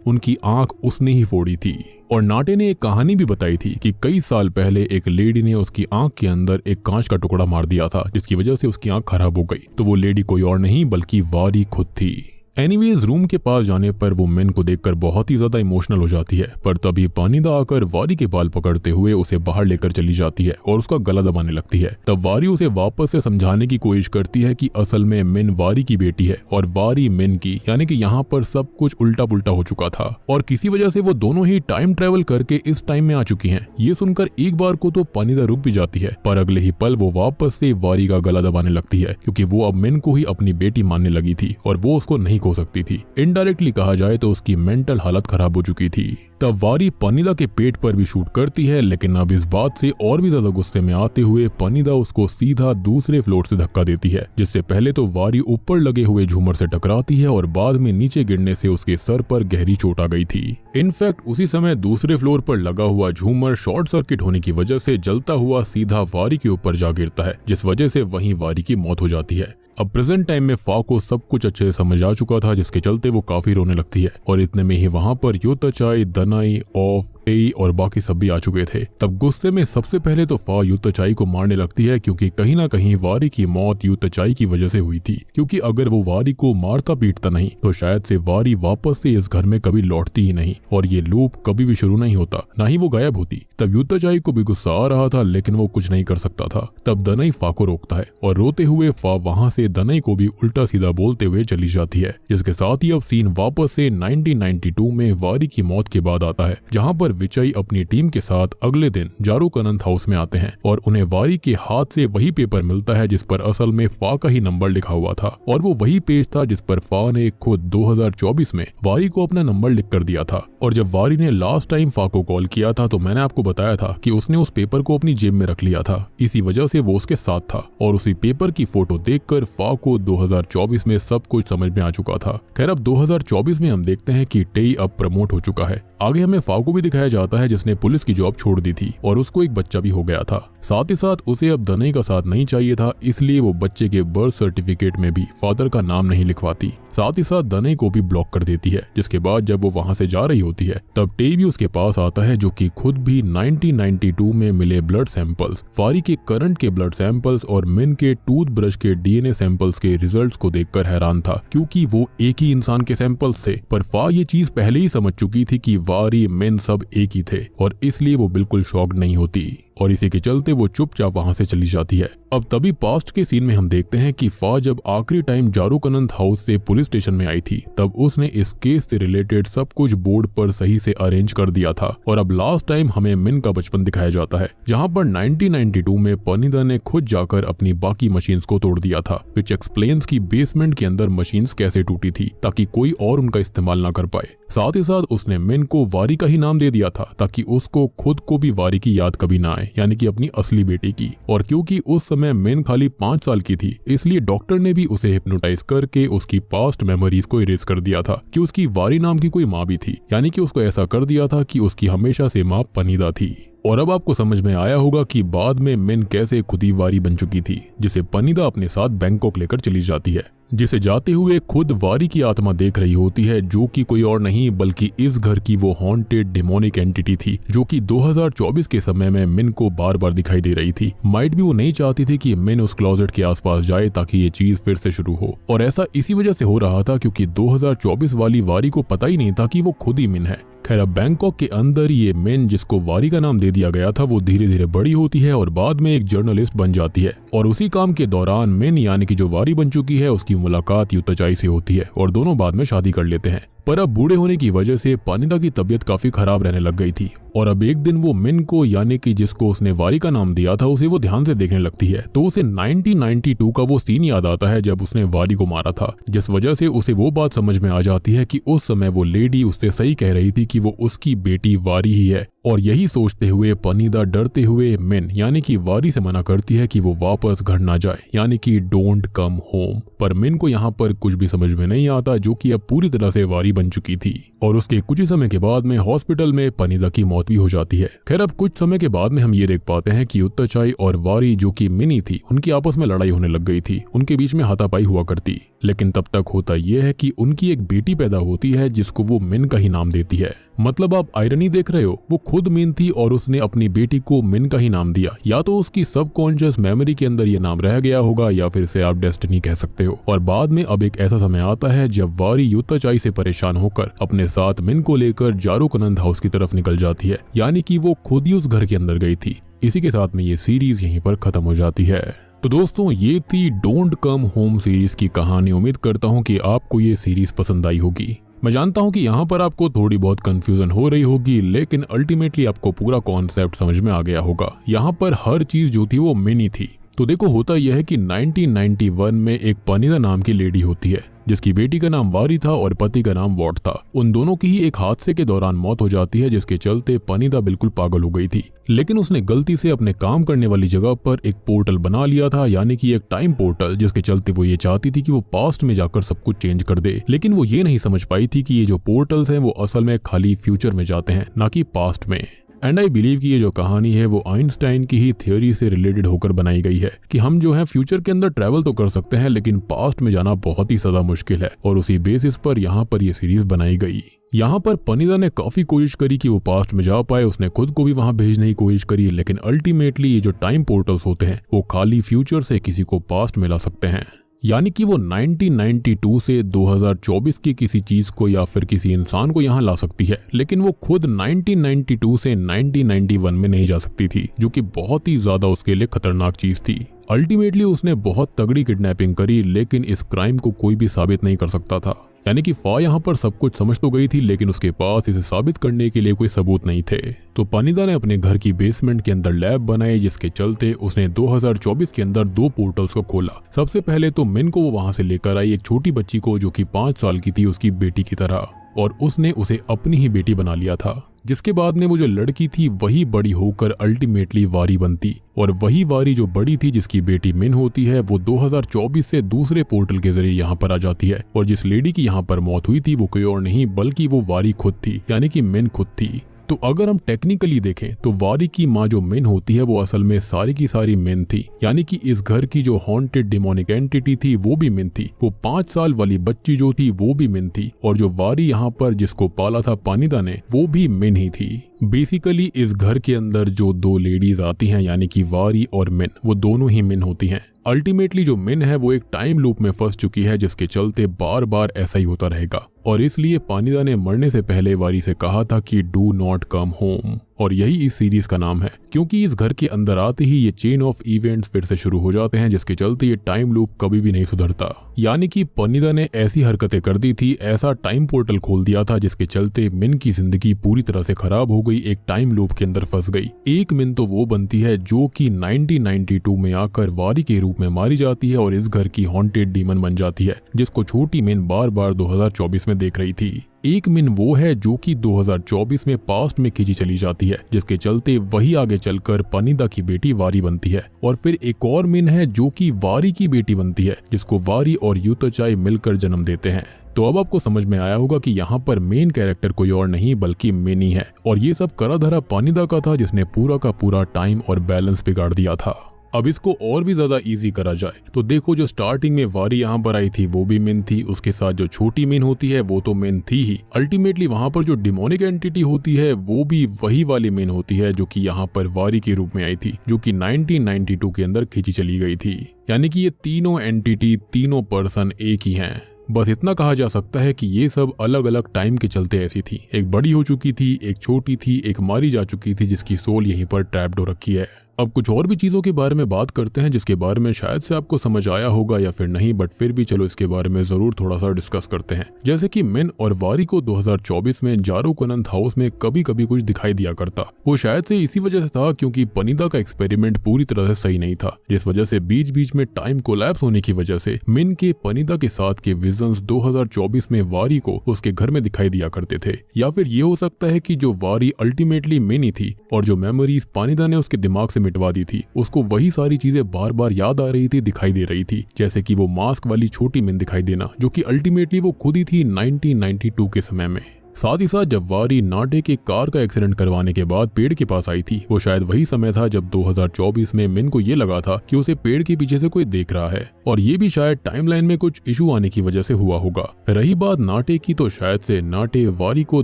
उनकी आंख उसने ही फोड़ी थी। और नाटे ने एक कहानी भी बताई थी कि कई साल पहले एक लेडी ने उसकी आंख के अंदर एक कांच का टुकड़ा मार दिया था, जिसकी वजह से उसकी आंख खराब हो गई। तो वो लेडी कोई और नहीं बल्कि वारी खुद थी। एनीवेज, रूम के पास जाने पर वो मिन को देखकर बहुत ही ज्यादा इमोशनल हो जाती है, पर तभी पानीदा आकर वारी के बाल पकड़ते हुए उसे बाहर लेकर चली जाती है और उसका गला दबाने लगती है। तब वारी उसे वापस से समझाने की कोशिश करती है कि असल में मिन वारी की बेटी है और वारी मिन की, यानी कि यहाँ पर सब कुछ उल्टा पुल्टा हो चुका था और किसी वजह से वो दोनों ही टाइम ट्रेवल करके इस टाइम में आ चुकी हैं। ये सुनकर एक बार को तो पानीदा रुक भी जाती है, पर अगले ही पल वो वापस से वारी का गला दबाने लगती है, क्योंकि वो अब मिन को ही अपनी बेटी मानने लगी थी और वो उसको नहीं खो सकती थी। इनडायरेक्टली कहा जाए तो उसकी मेंटल हालत खराब हो चुकी थी। तब वारी पानीदा के पेट पर भी शूट करती है, लेकिन अब इस बात से और भी ज्यादा गुस्से में आते हुए पानीदा उसको सीधा दूसरे फ्लोर से धक्का देती है, जिससे पहले तो वारी ऊपर लगे हुए झूमर से टकराती है और बाद में नीचे गिरने से उसके सर पर गहरी चोट आ गई थी। इनफैक्ट उसी समय दूसरे फ्लोर पर लगा हुआ झूमर शॉर्ट सर्किट होने की वजह से जलता हुआ सीधा वारी के ऊपर जा गिरता है, जिस वजह से वहीं वारी की मौत हो जाती है। अब प्रेजेंट टाइम में फा को सब कुछ अच्छे से समझ आ चुका था, जिसके चलते वो काफी रोने लगती है। और इतने में ही वहां पर युताचाई, दनाई, ऑफ, टेई और बाकी सब भी आ चुके थे। तब गुस्से में सबसे पहले तो फा युताचाई को मारने लगती है, क्योंकि कहीं ना कहीं वारी की मौत युताचाई की वजह से हुई थी। क्योंकि अगर वो वारी को मारता पीटता नहीं तो शायद से वारी वापस से इस घर में कभी लौटती ही नहीं और ये लूप कभी भी शुरू नहीं होता, ना ही वो गायब होती। तब युताचाई को भी गुस्सा आ रहा था, लेकिन वो कुछ नहीं कर सकता था। तब दनाई फा को रोकता है और रोते हुए फा वहां से दनाई को भी उल्टा सीधा बोलते हुए चली जाती है। जिसके साथ ही अब सीन वापस से 1992 में वारी की मौत के बाद आता है, जहां पर विचई अपनी टीम के साथ अगले दिन जारुकनंत हाउस में आते हैं और उन्हें वारी के हाथ से वही पेपर मिलता है जिस पर असल में फा का ही नंबर लिखा हुआ था। और वो वही पेज था जिस पर फा ने खुद 2024 में वारी को अपना नंबर लिख कर दिया था। और जब वारी ने लास्ट टाइम फा को कॉल किया था तो मैंने आपको बताया था कि उसने उस पेपर को अपनी जेब में रख लिया था, इसी वजह से वो उसके साथ था। और उसी पेपर की फोटो देखकर फा को 2024 में सब कुछ समझ में आ चुका था। खैर अब 2024 में हम देखते हैं कि टेई अब प्रमोट हो चुका है। आगे हमें फा को भी दिखाया जाता है जिसने पुलिस की जॉब छोड़ दी थी और उसको एक बच्चा भी हो गया था। साथ ही साथ उसे अब दनाई का साथ नहीं चाहिए था, इसलिए वो बच्चे के बर्थ सर्टिफिकेट में भी फादर का नाम नहीं लिखवाती। साथ ही साथ दनाई को भी ब्लॉक कर देती है। जिसके बाद जब वो वहां से जा रही होती है तब टेई भी उसके पास आता है, जो कि खुद भी 1992 में मिले ब्लड सैंपल्स, वारी के करंट के ब्लड सैंपल्स और मिन के टूथब्रश के डीएनए सैंपल्स के रिजल्ट्स को देखकर हैरान था, क्योंकि वो एक ही इंसान के सैंपल्स थे। पर फा ये चीज पहले ही समझ चुकी थी कि वारी, मिन सब एक ही थे और इसलिए वो बिल्कुल शॉक नहीं होती और इसी के चलते वो चुपचाप वहां से चली जाती है। अब तभी पास्ट के सीन में हम देखते हैं कि फा जब आखिरी टाइम जारुकनंत हाउस से पुलिस स्टेशन में आई थी तब उसने इस केस से रिलेटेड सब कुछ बोर्ड पर सही से अरेंज कर दिया था। और अब लास्ट टाइम हमें मिन का बचपन दिखाया जाता है, जहां पर 1992 में पानीदा ने खुद जाकर अपनी बाकी मशीन्स को तोड़ दिया था, विच एक्सप्लेन्स की बेसमेंट के अंदर मशीन्स कैसे टूटी थी ताकि कोई और उनका इस्तेमाल ना कर पाए। साथ ही साथ उसने मिन को वारी का ही नाम दे दिया था ताकि उसको खुद को भी वारी की याद कभी ना आए, यानी कि अपनी असली बेटी की। और क्योंकि उस समय मिन खाली 5 साल की थी, इसलिए डॉक्टर ने भी उसे हिप्नोटाइज करके उसकी पास्ट मेमोरीज को इरेज कर दिया था कि उसकी वारी नाम की कोई माँ भी थी, यानी कि उसको ऐसा कर दिया था कि उसकी हमेशा से माँ पानीदा थी। और अब आपको समझ में आया होगा कि बाद में मिन कैसे खुद ही वारी बन चुकी थी, जिसे पानीदा अपने साथ बैंकॉक लेकर चली जाती है, जिसे जाते हुए खुद वारी की आत्मा देख रही होती है, जो कि कोई और नहीं बल्कि इस घर की वो हॉन्टेड डेमोनिक एंटिटी थी, जो कि 2024 के समय में मिन को बार बार दिखाई दे रही थी। माइट भी वो नहीं चाहती थी कि मिन उस क्लोजेट के आसपास जाए ताकि ये चीज फिर से शुरू हो, और ऐसा इसी वजह से हो रहा था क्योंकि 2024 वाली वारी को पता ही नहीं था कि वो खुद ही मिन है। खैर अब बैंकॉक के अंदर ये मिन, जिसको वारी का नाम दे दिया गया था वो धीरे धीरे बड़ी होती है और बाद में एक जर्नलिस्ट बन जाती है। और उसी काम के दौरान मिन यानी कि जो वारी बन चुकी है उसकी मुलाकात युताचाई से होती है और दोनों बाद में शादी कर लेते हैं। पर अब बूढ़े होने की वजह से पानिदा की तबीयत काफी खराब रहने लग गई थी और अब एक दिन वो मिन को यानी कि जिसको उसने वारी का नाम दिया था उसे वो ध्यान से देखने लगती है। तो उसे 1992 का वो सीन याद आता है जब उसने वारी को मारा था, जिस वजह से उसे वो बात समझ में आ जाती है कि उस समय वो लेडी उससे सही कह रही थी कि वो उसकी बेटी वारी ही है। और यही सोचते हुए पानिदा डरते हुए मिन यानी कि वारी से मना करती है कि वो वापस घर ना जाए यानी कि डोंट कम होम। पर मिन को यहाँ पर कुछ भी समझ में नहीं आता, जो कि अब पूरी तरह से वारी बन चुकी थी और उसके कुछ ही समय के बाद में हॉस्पिटल में पानिदा की मौत भी हो जाती है। खैर अब कुछ समय के बाद में हम ये देख पाते हैं कि युताचाई और वारी जो कि मिनी थी उनकी आपस में लड़ाई होने लग गई थी, उनके बीच में हाथापाई हुआ करती। लेकिन तब तक होता यह है कि उनकी एक बेटी पैदा होती है जिसको वो मिन का ही नाम देती है। मतलब आप आयरनी देख रहे हो, वो खुद मिन थी और उसने अपनी बेटी को मिन का ही नाम दिया। या तो उसकी सबकॉन्शियस मेमोरी के अंदर ये नाम रह गया होगा या फिर इसे आप डेस्टिनी कह सकते हो। और बाद में अब एक ऐसा समय आता है जब वारी युताचाई से परेशान होकर अपने साथ मिन को लेकर जारुकनंद हाउस की तरफ निकल जाती है, यानी कि वो खुद ही उस घर के अंदर गई थी। इसी के साथ में ये सीरीज यहीं पर खत्म हो जाती है। तो दोस्तों ये थी डोंट कम होम सीरीज की कहानी। उम्मीद करता हूँ कि आपको ये सीरीज पसंद आई होगी। मैं जानता हूँ कि यहाँ पर आपको थोड़ी बहुत कंफ्यूजन हो रही होगी, लेकिन अल्टीमेटली आपको पूरा कॉन्सेप्ट समझ में आ गया होगा। यहाँ पर हर चीज जो थी वो मिनी थी। तो देखो होता यह है कि 1991 में एक पानिदा नाम की लेडी होती है जिसकी बेटी का नाम वारी था और पति का नाम वॉट था। उन दोनों की ही एक हादसे के दौरान मौत हो जाती है, जिसके चलते पानिदा बिल्कुल पागल हो गई थी। लेकिन उसने गलती से अपने काम करने वाली जगह पर एक पोर्टल बना लिया था, यानी कि एक टाइम पोर्टल, जिसके चलते वो ये चाहती थी कि वो पास्ट में जाकर सब कुछ चेंज कर दे। लेकिन वो ये नहीं समझ पाई थी कि ये जो पोर्टल्स हैं वो असल में खाली फ्यूचर में जाते हैं, ना कि पास्ट में। एंड आई बिलीव कि ये जो कहानी है वो आइंस्टाइन की ही थ्योरी से रिलेटेड होकर बनाई गई है कि हम जो है फ्यूचर के अंदर ट्रैवल तो कर सकते हैं लेकिन पास्ट में जाना बहुत ही ज्यादा मुश्किल है। और उसी बेसिस पर यहाँ पर ये सीरीज बनाई गई। यहाँ पर पानिदा ने काफी कोशिश करी कि वो पास्ट में जा पाए, उसने खुद को भी वहां भेजने की कोशिश करी, लेकिन अल्टीमेटली ये जो टाइम पोर्टल्स होते हैं वो खाली फ्यूचर से किसी को पास्ट में ला सकते हैं। यानी कि वो 1992 से 2024 की किसी चीज को या फिर किसी इंसान को यहाँ ला सकती है, लेकिन वो खुद 1992 से 1991 में नहीं जा सकती थी, जो कि बहुत ही ज्यादा उसके लिए खतरनाक चीज थी। अल्टीमेटली उसने बहुत तगड़ी किडनैपिंग करी, लेकिन इस क्राइम को कोई भी साबित नहीं कर सकता था। यानी कि फा यहाँ पर सब कुछ समझ तो गई थी, लेकिन उसके पास इसे साबित करने के लिए कोई सबूत नहीं थे। तो पानिदा ने अपने घर की बेसमेंट के अंदर लैब बनाई, जिसके चलते उसने 2024 के अंदर 2 पोर्टल्स को खोला। सबसे पहले तो मिन को वो वहां से लेकर आई, एक छोटी बच्ची को जो कि 5 साल की थी, उसकी बेटी की तरह, और उसने उसे अपनी ही बेटी बना लिया था। जिसके बाद में वो जो लड़की थी वही बड़ी होकर अल्टीमेटली वारी बनती, और वही वारी जो बड़ी थी जिसकी बेटी मिन होती है वो 2024 से दूसरे पोर्टल के जरिए यहाँ पर आ जाती है। और जिस लेडी की यहाँ पर मौत हुई थी वो कोई और नहीं बल्कि वो वारी खुद थी, यानी कि मिन खुद थी। तो अगर हम टेक्निकली देखें तो वारी की माँ जो मिन होती है वो असल में सारी की सारी मिन थी, यानी कि इस घर की जो हॉन्टेड डिमोनिक एंटिटी थी वो भी मिन थी। वो 5 साल वाली बच्ची जो थी वो भी मिन थी, और जो वारी यहाँ पर जिसको पाला था पानिदा ने वो भी मिन ही थी। बेसिकली इस घर के अंदर जो 2 लेडीज आती हैं, यानी कि वारी और मिन, वो दोनों ही मिन होती हैं। अल्टीमेटली जो मिन है वो एक टाइम लूप में फंस चुकी है, जिसके चलते बार बार ऐसा ही होता रहेगा। और इसलिए पानिदा ने मरने से पहले वारी से कहा था कि डू नॉट कम होम, और यही इस सीरीज का नाम है, क्योंकि इस घर के अंदर आते ही ये चेन ऑफ इवेंट्स फिर से शुरू हो जाते हैं, जिसके चलते ये टाइम लूप कभी भी नहीं सुधरता। यानी कि पानिदा ने ऐसी हरकतें कर दी थी, ऐसा टाइम पोर्टल खोल दिया था, जिसके चलते मिन की जिंदगी पूरी तरह से खराब हो गई, एक टाइम लूप के अंदर फंस गई। एक मिन तो वो बनती है जो कि 1992 में आकर वारी के रूप में मारी जाती है और इस घर की हॉन्टेड डीमन बन जाती है, जिसको छोटी मिन बार बार 2024 में देख रही थी। एक मिन वो है जो कि 2024 में पास्ट में खींची चली जाती है, जिसके चलते वही आगे चलकर पानिदा की बेटी वारी बनती है। और फिर एक और मिन है जो कि वारी की बेटी बनती है, जिसको वारी और युताचाई मिलकर जन्म देते हैं। तो अब आपको समझ में आया होगा कि यहाँ पर मेन कैरेक्टर कोई और नहीं बल्कि मिन ही है, और ये सब करा धरा पानिदा का था, जिसने पूरा का पूरा टाइम और बैलेंस बिगाड़ दिया था। अब इसको और भी ज्यादा इजी करा जाए तो देखो, जो स्टार्टिंग में वारी यहाँ पर आई थी वो भी मिन थी, उसके साथ जो छोटी मिन होती है वो तो मिन थी ही। अल्टीमेटली वहां पर जो डिमोनिक एंटिटी होती है वो भी वही वाली मिन होती है जो कि यहाँ पर वारी के रूप में आई थी, जो कि 1992 के अंदर खींची चली गई थी। यानी कि ये तीनों एंटिटी, तीनों पर्सन एक ही हैं। बस इतना कहा जा सकता है कि ये सब अलग अलग टाइम के चलते ऐसी थी। एक बड़ी हो चुकी थी, एक छोटी थी, एक मारी जा चुकी थी जिसकी सोल यहीं पर ट्रैप्ड हो रखी है। अब कुछ और भी चीज़ों के बारे में बात करते हैं जिसके बारे में शायद से आपको समझ आया होगा या फिर नहीं, बट फिर भी चलो इसके बारे में जरूर थोड़ा सा डिस्कस करते हैं। जैसे कि मिन और वारी को 2024 में जारुकनंद हाउस में कभी कभी कुछ दिखाई दिया करता। वो शायद से इसी वजह से था क्योंकि पनीदा का एक्सपेरिमेंट पूरी तरह से सही नहीं था, जिस वजह से बीच बीच में टाइम कोलैप्स होने की वजह से मिन के पनीदा के साथ के विजन्स 2024 में वारी को उसके घर में दिखाई दिया करते थे। या फिर ये हो सकता है कि जो वारी अल्टीमेटली मिन ही थी और जो मेमोरीज पनीदा ने उसके दिमाग से मिटवा दी थी, उसको वही सारी चीजें बार बार याद आ रही थी, दिखाई दे रही थी। जैसे कि वो मास्क वाली छोटी मिन दिखाई देना, जो कि अल्टीमेटली वो खुद ही थी 1992 के समय में। साथ ही साथ जब वारी नाटे के कार का एक्सीडेंट करवाने के बाद पेड़ के पास आई थी, वो शायद वही समय था जब 2024 में मिन को ये लगा था कि उसे पेड़ के पीछे से कोई देख रहा है, और ये भी शायद टाइमलाइन में कुछ इशू आने की वजह से हुआ होगा। रही बात नाटे की, तो शायद से नाटे वारी को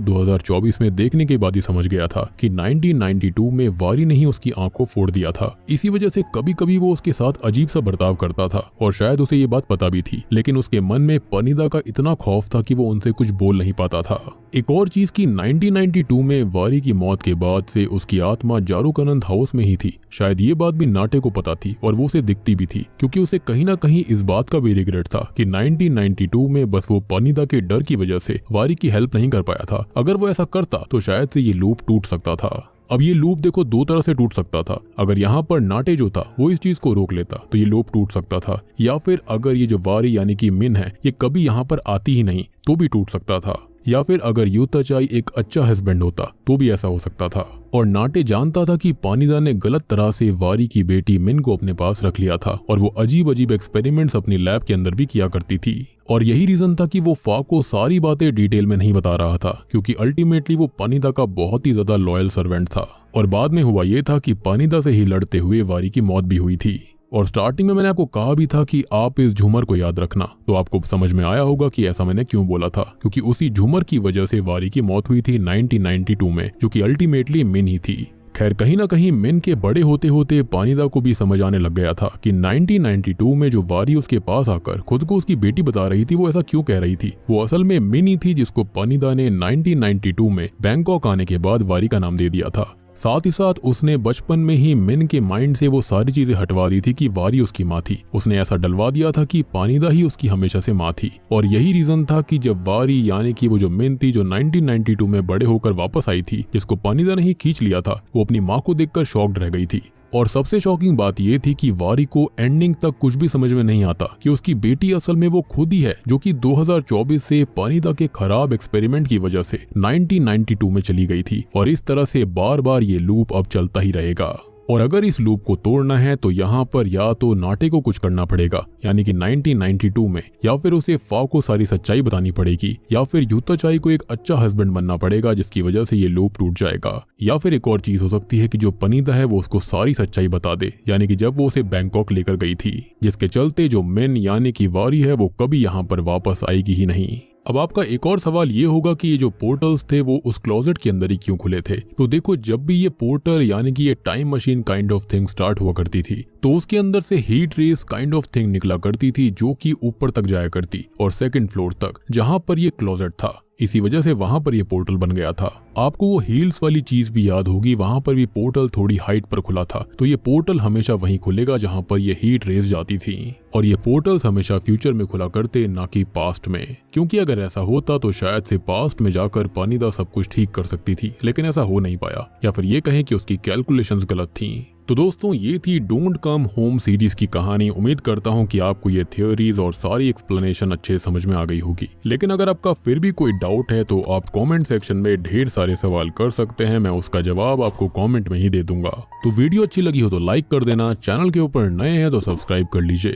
2024 में देखने के बाद ही समझ गया था कि 1992 में वारी ने ही उसकी आंखों फोड़ दिया था। इसी वजह से कभी कभी वो उसके साथ अजीब सा बर्ताव करता था और शायद उसे ये बात पता भी थी, लेकिन उसके मन में पनीदा का इतना खौफ था कि वो उनसे कुछ बोल नहीं पाता था। एक और चीज की 1992 में वारी की मौत के बाद से उसकी आत्मा जारुकनंद हाउस में ही थी। शायद ये बात भी नाटे को पता थी और वो उसे दिखती भी थी, क्योंकि उसे कहीं ना कहीं इस बात का भी रिग्रेट था कि 1992 में बस वो पनीदा के डर की वजह से वारी की हेल्प नहीं कर पाया था। अगर वो ऐसा करता तो शायद से ये लूप टूट सकता था। अब ये लूप देखो दो तरह से टूट सकता था। अगर यहाँ पर नाटे जो था वो इस चीज को रोक लेता तो ये लूप टूट सकता था, या फिर अगर ये जो वारी यानी कि मिन है ये कभी यहाँ पर आती ही नहीं तो भी टूट सकता था, या फिर अगर यूताचाई एक अच्छा हस्बैंड होता तो भी ऐसा हो सकता था। और नाटे जानता था कि पनीदा ने गलत तरह से वारी की बेटी मिन को अपने पास रख लिया था और वो अजीब अजीब एक्सपेरिमेंट्स अपनी लैब के अंदर भी किया करती थी। और यही रीजन था कि वो फा को सारी बातें डिटेल में नहीं बता रहा था, क्योंकि अल्टीमेटली वो पनीदा का बहुत ही ज्यादा लॉयल सर्वेंट था। और बाद में हुआ ये था कि पनीदा से ही लड़ते हुए वारी की मौत भी हुई थी। और स्टार्टिंग में मैंने आपको कहा भी था कि आप इस झूमर को याद रखना, तो आपको समझ में आया होगा कि ऐसा मैंने क्यों बोला था, क्योंकि उसी झूमर की वजह से वारी की मौत हुई थी 1992 में, जो कि अल्टीमेटली मिन ही थी। खैर कहीं ना कहीं मिन के बड़े होते होते पनीदा को भी समझ आने लग गया था कि 1992 में जो वारी उसके पास आकर खुद को उसकी बेटी बता रही थी वो ऐसा क्यों कह रही थी। वो असल में मिन ही थी जिसको पनीदा ने 1992 में बैंकॉक आने के बाद वारी का नाम दे दिया था। साथ ही साथ उसने बचपन में ही मिन के माइंड से वो सारी चीजें हटवा दी थी कि वारी उसकी माँ थी। उसने ऐसा डलवा दिया था कि पनीदा ही उसकी हमेशा से माँ थी। और यही रीजन था कि जब वारी यानी कि वो जो मिन थी जो 1992 में बड़े होकर वापस आई थी, जिसको पनीदा ने ही खींच लिया था, वो अपनी माँ को देखकर शॉक्ड रह गई थी। और सबसे शॉकिंग बात ये थी कि वारी को एंडिंग तक कुछ भी समझ में नहीं आता कि उसकी बेटी असल में वो खुद ही है, जो कि 2024 से पनीदा के खराब एक्सपेरिमेंट की वजह से 1992 में चली गई थी। और इस तरह से बार बार ये लूप अब चलता ही रहेगा। और अगर इस लूप को तोड़ना है तो यहाँ पर या तो नाटे को कुछ करना पड़ेगा, यानी कि 1992 में, या फिर उसे फा को सारी सच्चाई बतानी पड़ेगी, या फिर यूताचाई को एक अच्छा हस्बैंड बनना पड़ेगा जिसकी वजह से ये लूप टूट जाएगा। या फिर एक और चीज हो सकती है कि जो पनीदा है वो उसको सारी सच्चाई बता दे, यानी कि जब वो उसे बैंकॉक लेकर गई थी, जिसके चलते जो मिन यानी कि वारी है वो कभी यहाँ पर वापस आएगी ही नहीं। अब आपका एक और सवाल ये होगा कि ये जो पोर्टल्स थे वो उस क्लोजेट के अंदर ही क्यों खुले थे। तो देखो, जब भी ये पोर्टल यानी कि ये time machine kind of thing start हुआ करती थी तो उसके अंदर से heat rays kind of thing निकला करती थी, जो कि ऊपर तक जाया करती और सेकंड फ्लोर तक, जहां पर ये क्लोजेट था। इसी वजह से वहां पर ये पोर्टल बन गया था। आपको वो हील्स वाली चीज भी याद होगी, वहां पर भी पोर्टल थोड़ी हाइट पर खुला था, तो ये पोर्टल हमेशा वहीं खुलेगा जहां पर ये हीट रेस जाती थी। और ये पोर्टल्स हमेशा फ्यूचर में खुला करते, ना कि पास्ट में, क्योंकि अगर ऐसा होता तो शायद से पास्ट में जाकर पनीदा सब कुछ ठीक कर सकती थी, लेकिन ऐसा हो नहीं पाया, या फिर ये कहें कि उसकी कैलकुलेशंस गलत थी। तो दोस्तों, ये थी डोंट कम होम सीरीज की कहानी। उम्मीद करता हूँ कि आपको ये थियोरीज और सारी एक्सप्लेनेशन अच्छे समझ में आ गई होगी। लेकिन अगर आपका फिर भी कोई डाउट है तो आप कमेंट सेक्शन में ढेर सारे सवाल कर सकते हैं, मैं उसका जवाब आपको कमेंट में ही दे दूंगा। तो वीडियो अच्छी लगी हो तो लाइक कर देना, चैनल के ऊपर नए हैं तो सब्सक्राइब कर लीजिए।